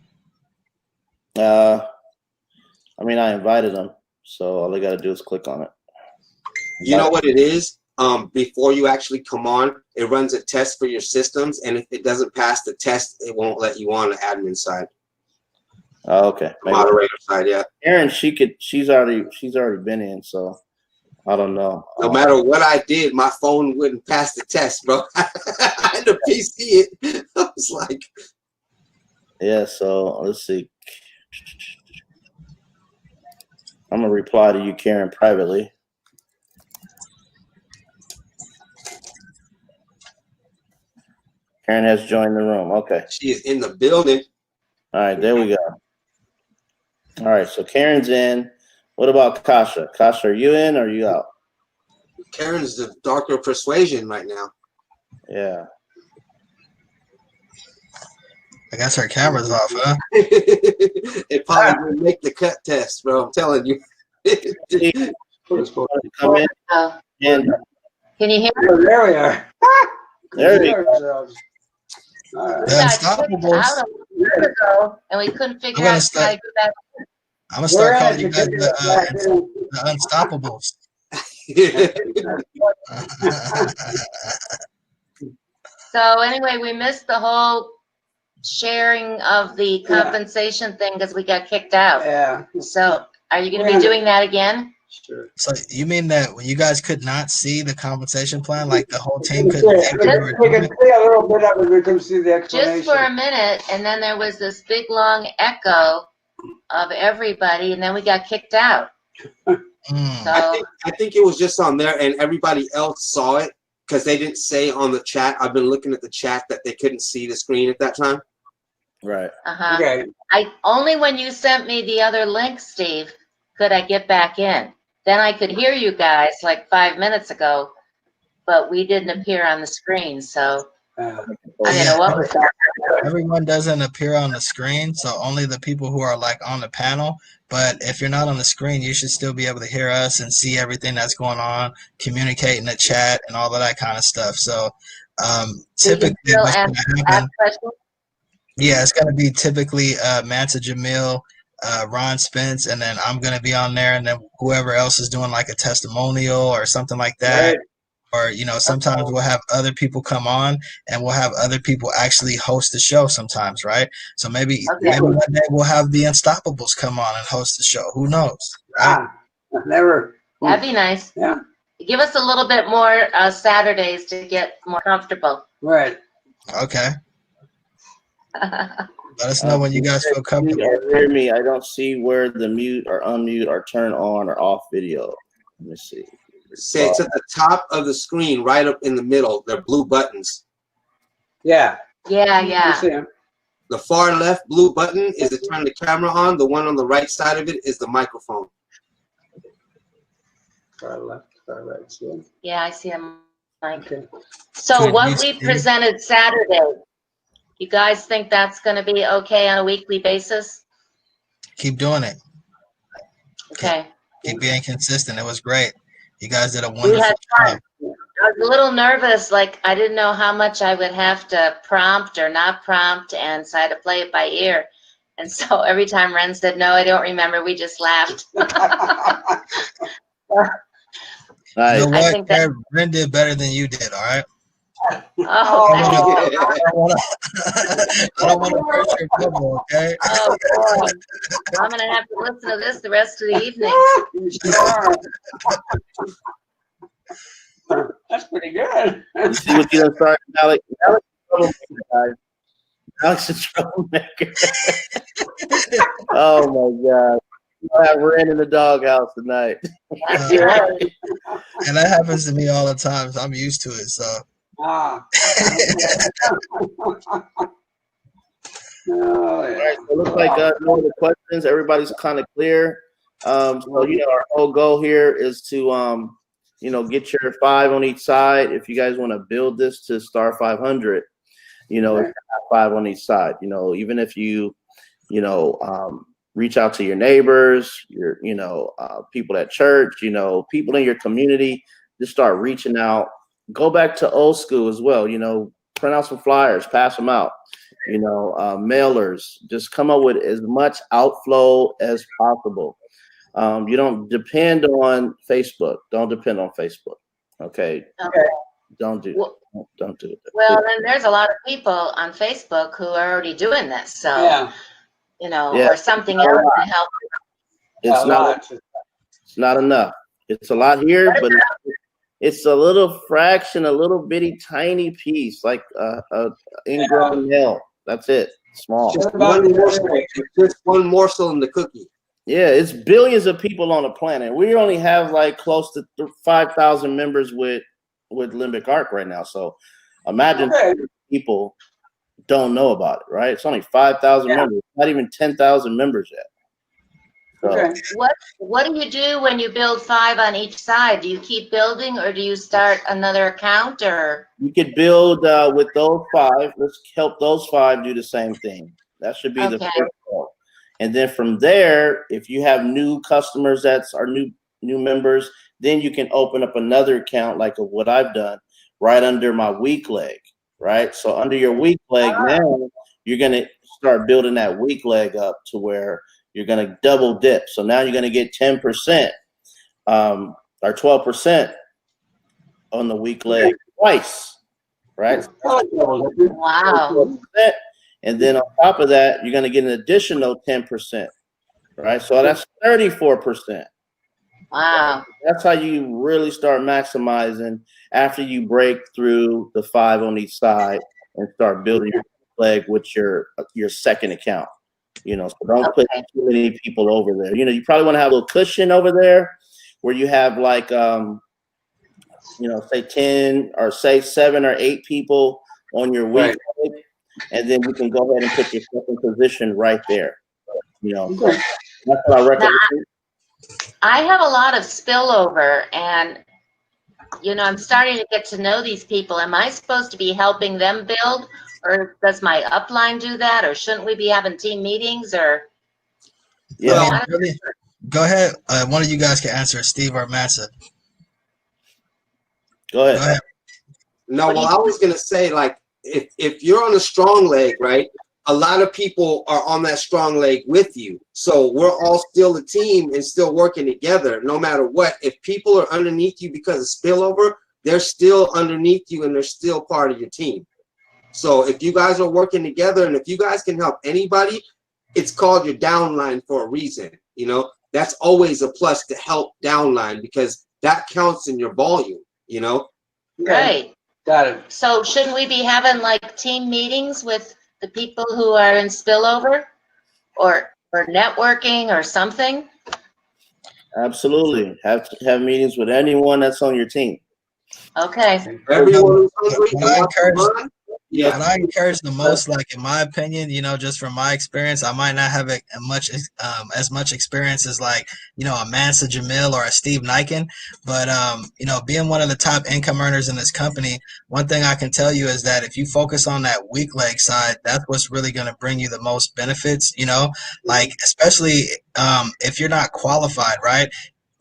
I mean, I invited them, so all they got to do is click on it. You know what it is? Before you actually come on, it runs a test for your systems, and if it doesn't pass the test, it won't let you on the admin side. Oh, okay. Moderator side, yeah. Aaron, she's already been in, so I don't know. No matter what I did, my phone wouldn't pass the test, bro. I had to PC it. I was like, yeah. So let's see. I'm gonna reply to you, Karen, privately. Karen has joined the room. Okay. She is in the building. All right, there we go. All right, so Karen's in. What about Kasha? Kasha, are you in or are you out? Karen's the darker persuasion right now. Yeah. I guess her camera's off, huh? It probably will make the cut test, bro. I'm telling you. Come in. Can you hear? There we are. There we go. We got kicked out a year ago, and we couldn't figure out how to do that. I'm gonna start calling you guys the Unstoppables. So anyway, we missed the whole sharing of the compensation thing because we got kicked out. Yeah. So are you going to be doing that again? Sure. So you mean that when you guys could not see the compensation plan, like the whole team couldn't? We could see a little bit of it. We couldn't see the explanation. Just for a minute, and then there was this big long echo of everybody, and then we got kicked out. So I think it was just on there, and everybody else saw it because they didn't say on the chat. I've been looking at the chat that they couldn't see the screen at that time. Right. Okay. I only when you sent me the other link, Steve, could I get back in. Then I could hear you guys like 5 minutes ago, but we didn't appear on the screen. So I didn't know what was happening. Everyone doesn't appear on the screen, so only the people who are like on the panel. But if you're not on the screen, you should still be able to hear us and see everything that's going on, communicate in the chat, and all of that kind of stuff. So typically, what's going to happen? Yeah, it's going to be typically Mansa Jamil, Ron Spence, and then I'm going to be on there, and then whoever else is doing like a testimonial or something like that. Right. Or, you know, sometimes we'll have other people come on and we'll have other people actually host the show sometimes, right? So maybe one day we'll have the Unstoppables come on and host the show. Who knows? Right? Never. That'd be nice. Yeah. Give us a little bit more Saturdays to get more comfortable. Right. Okay. Let us know when you guys feel comfortable. Hear me? I don't see where the mute or unmute or turn on or off video. Let me see. Say it's at the top of the screen, right up in the middle. They're blue buttons. Yeah. Yeah. The far left blue button is to turn the camera on. The one on the right side of it is the microphone. Far left, far right. Yeah, I see them. Okay. So what we presented Saturday, you guys think that's going to be okay on a weekly basis? Keep doing it. Okay. Keep being consistent. It was great. You guys did a wonderful job. I was a little nervous, like I didn't know how much I would have to prompt or not prompt, and so I had to play it by ear. And so every time Ren said, no, I don't remember, we just laughed. You know what? Ren did better than you did, all right? Oh, I don't want to burst your bubble, okay? Oh, boy. I'm going to have to listen to this the rest of the evening. That's pretty good. You see what you done started, Alex? Alex is a troublemaker. Oh, my God. I ran in the doghouse tonight. And that happens to me all the time, so I'm used to it, so. Oh, yeah. All right, so it looks like no other questions. Everybody's kind of clear. So our whole goal here is to get your 5 on each side. If you guys want to build this to star 500, it's 5 on each side. Even if you reach out to your neighbors, your people at church, people in your community, just start reaching out. Go back to old school as well, print out some flyers, pass them out, mailers, just come up with as much outflow as possible. You don't depend on Facebook. Don't depend on Facebook. Okay. Don't do it. Don't do it. Well, then there's a lot of people on Facebook who are already doing this. So, or something else to help. It's not enough. It's a lot here, but it's a little fraction, a little bitty, tiny piece, like ingrown nail. That's it. Small. Just one morsel in the cookie. Yeah, it's billions of people on the planet. We only have like close to 5,000 members with Limbic Arc right now. So imagine people don't know about it, right? It's only 5,000 members, not even 10,000 members yet. So, what do you do when you build 5 on each side? Do you keep building, or do you start another account? Or you could build with those 5. Let's help those 5 do the same thing. That should be the first goal. And then from there, if you have new customers that are new members, then you can open up another account like what I've done right under my weak leg, right? So under your weak leg now, you're going to start building that weak leg up to where you're going to double dip. So now you're going to get 10% or 12% on the weak leg twice, right? Wow. And then on top of that, you're going to get an additional 10%, right? So that's 34%. Wow. That's how you really start maximizing after you break through the 5 on each side and start building your leg with your second account. So don't put too many people over there. You probably want to have a little cushion over there where you have like, you know, say 10 or say 7 or 8 people on your week, and then we can go ahead and put yourself in position right there. You know, so that's what I recommend. I have a lot of spillover, and you know, I'm starting to get to know these people. Am I supposed to be helping them build, or does my upline do that, or shouldn't we be having team meetings? Or yeah, I mean, really, go ahead. One of you guys can answer, Steve or Massa. Go ahead. No, well, I was gonna say, like, if you're on a strong leg, right? A lot of people are on that strong leg with you. So we're all still a team and still working together, no matter what. If people are underneath you because of spillover, they're still underneath you and they're still part of your team. So if you guys are working together and if you guys can help anybody, it's called your downline for a reason. You know, that's always a plus to help downline because that counts in your volume, you know? right. Got it. So shouldn't we be having like team meetings with the people who are in spillover, or networking or something? Absolutely. Have meetings with anyone that's on your team. Okay. Everyone What I encourage the most, like in my opinion, you know, just from my experience, I might not have as much experience as like, you know, a Mansa Jamil or a Steve Niken, but you know, being one of the top income earners in this company, one thing I can tell you is that if you focus on that weak leg side, that's what's really going to bring you the most benefits, you know, like especially if you're not qualified, right?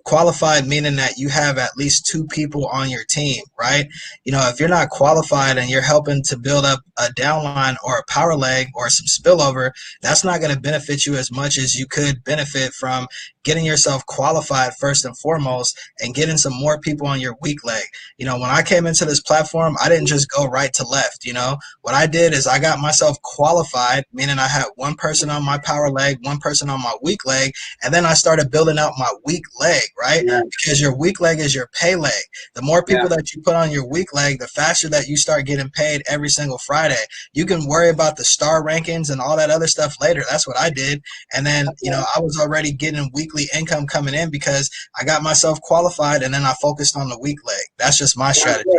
Qualified meaning that you have at least 2 people on your team, right? You know, if you're not qualified and you're helping to build up a downline or a power leg or some spillover, that's not going to benefit you as much as you could benefit from getting yourself qualified first and foremost and getting some more people on your weak leg. You know, when I came into this platform, I didn't just go right to left. You know, what I did is I got myself qualified, meaning I had 1 person on my power leg, 1 person on my weak leg, and then I started building out my weak leg, right? Yeah. Because your weak leg is your pay leg. The more people that you put on your weak leg, the faster that you start getting paid every single Friday. You can worry about the star rankings and all that other stuff later. That's what I did. And then, you know, I was already getting weekly income coming in because I got myself qualified and then I focused on the weak leg. That's just my strategy.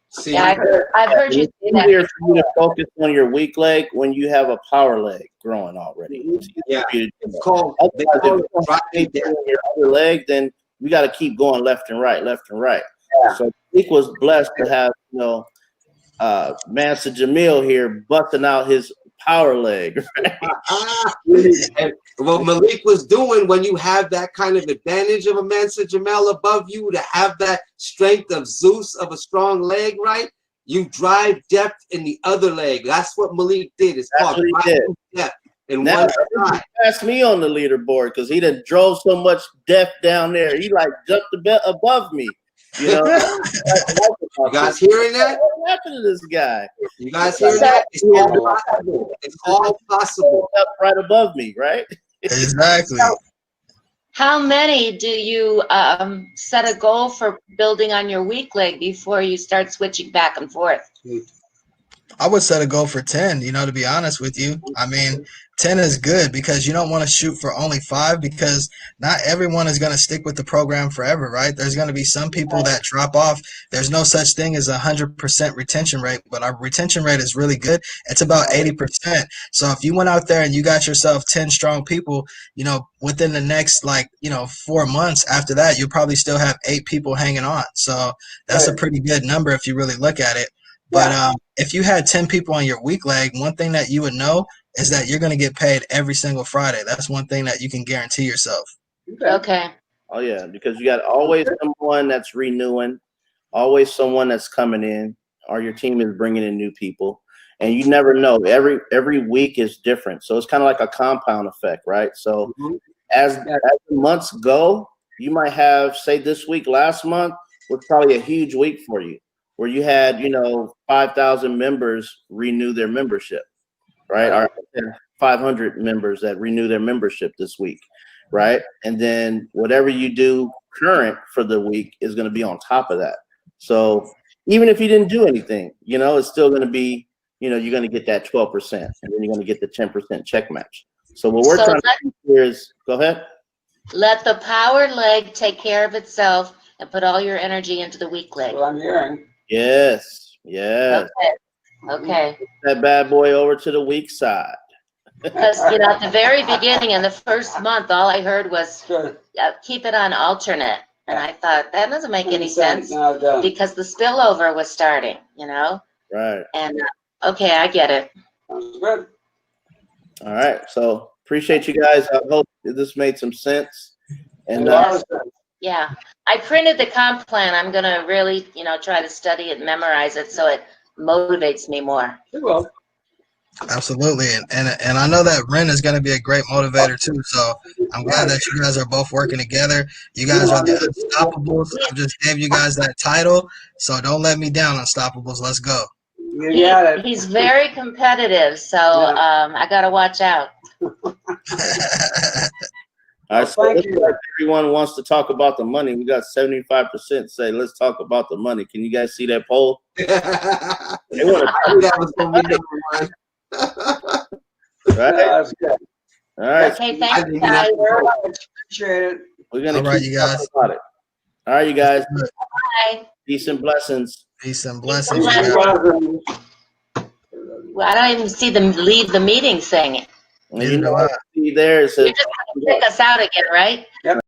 See, yeah, I've heard you say it's easier for you to focus on your weak leg when you have a power leg growing already. Yeah, it's called your other leg, then we got to keep going left and right. Yeah. So Nick was blessed to have, you know, Mansa Jamil here busting out his power leg. And what Malik was doing, when you have that kind of advantage of a Mansa Jamil above you, to have that strength of Zeus of a strong leg, right? You drive depth in the other leg. That's what Malik did. It's called depth in one side. Passed me on the leaderboard because he done drove so much depth down there. He like jumped a bit above me. You know, you guys hearing that? What happened to this guy? You guys hearing that? It's all possible. It's all possible. Up right above me, right? Exactly. How many do you set a goal for building on your weak leg before you start switching back and forth? I would set a goal for 10, you know, to be honest with you. I mean, 10 is good because you don't want to shoot for only 5 because not everyone is going to stick with the program forever, right? There's going to be some people that drop off. There's no such thing as 100% retention rate, but our retention rate is really good. It's about 80%. So if you went out there and you got yourself 10 strong people, you know, within the next, like, you know, 4 months after that, you'll probably still have 8 people hanging on. So that's a pretty good number if you really look at it. But if you had 10 people on your weak leg, one thing that you would know is that you're going to get paid every single Friday. That's one thing that you can guarantee yourself. Okay. Oh, yeah, because you got always someone that's renewing, always someone that's coming in, or your team is bringing in new people. And you never know. Every week is different. So it's kind of like a compound effect, right? So as the months go, you might have, say this week, last month was probably a huge week for you, where you had, you know, 5,000 members renew their membership, right? Or 500 members that renew their membership this week, right? And then whatever you do current for the week is going to be on top of that. So even if you didn't do anything, you know, it's still going to be, you know, you're going to get that 12%, and then you're going to get the 10% check match. So what we're trying to do here is, go ahead. Let the power leg take care of itself and put all your energy into the weak leg. Well, I'm hearing. Yes. Yes. Okay. Put that bad boy over to the weak side. Because, at the very beginning, in the first month, all I heard was keep it on alternate. And I thought, that doesn't make any sense because the spillover was starting, Right. And, okay, I get it. Sounds good. All right. So appreciate you guys. I hope this made some sense. And yeah, I printed the comp plan. I'm going to really, try to study it and memorize it so it motivates me more. It will. Absolutely, and I know that Ren is going to be a great motivator too. So I'm glad that you guys are both working together. You guys are the Unstoppables. I just gave you guys that title, so don't let me down, Unstoppables. Let's go. He's very competitive, so I got to watch out. All right, so everyone wants to talk about the money. We got 75% say, let's talk about the money. Can you guys see that poll? They want to right? All right. Okay, thank you guys. Appreciate it. We're going to keep talking about it. All right, you guys. Bye. Peace and blessings. Peace and blessings. Well, I don't even see them leave the meeting thing. You know, see there, it says, you're just going to kick us out again, right? Yep.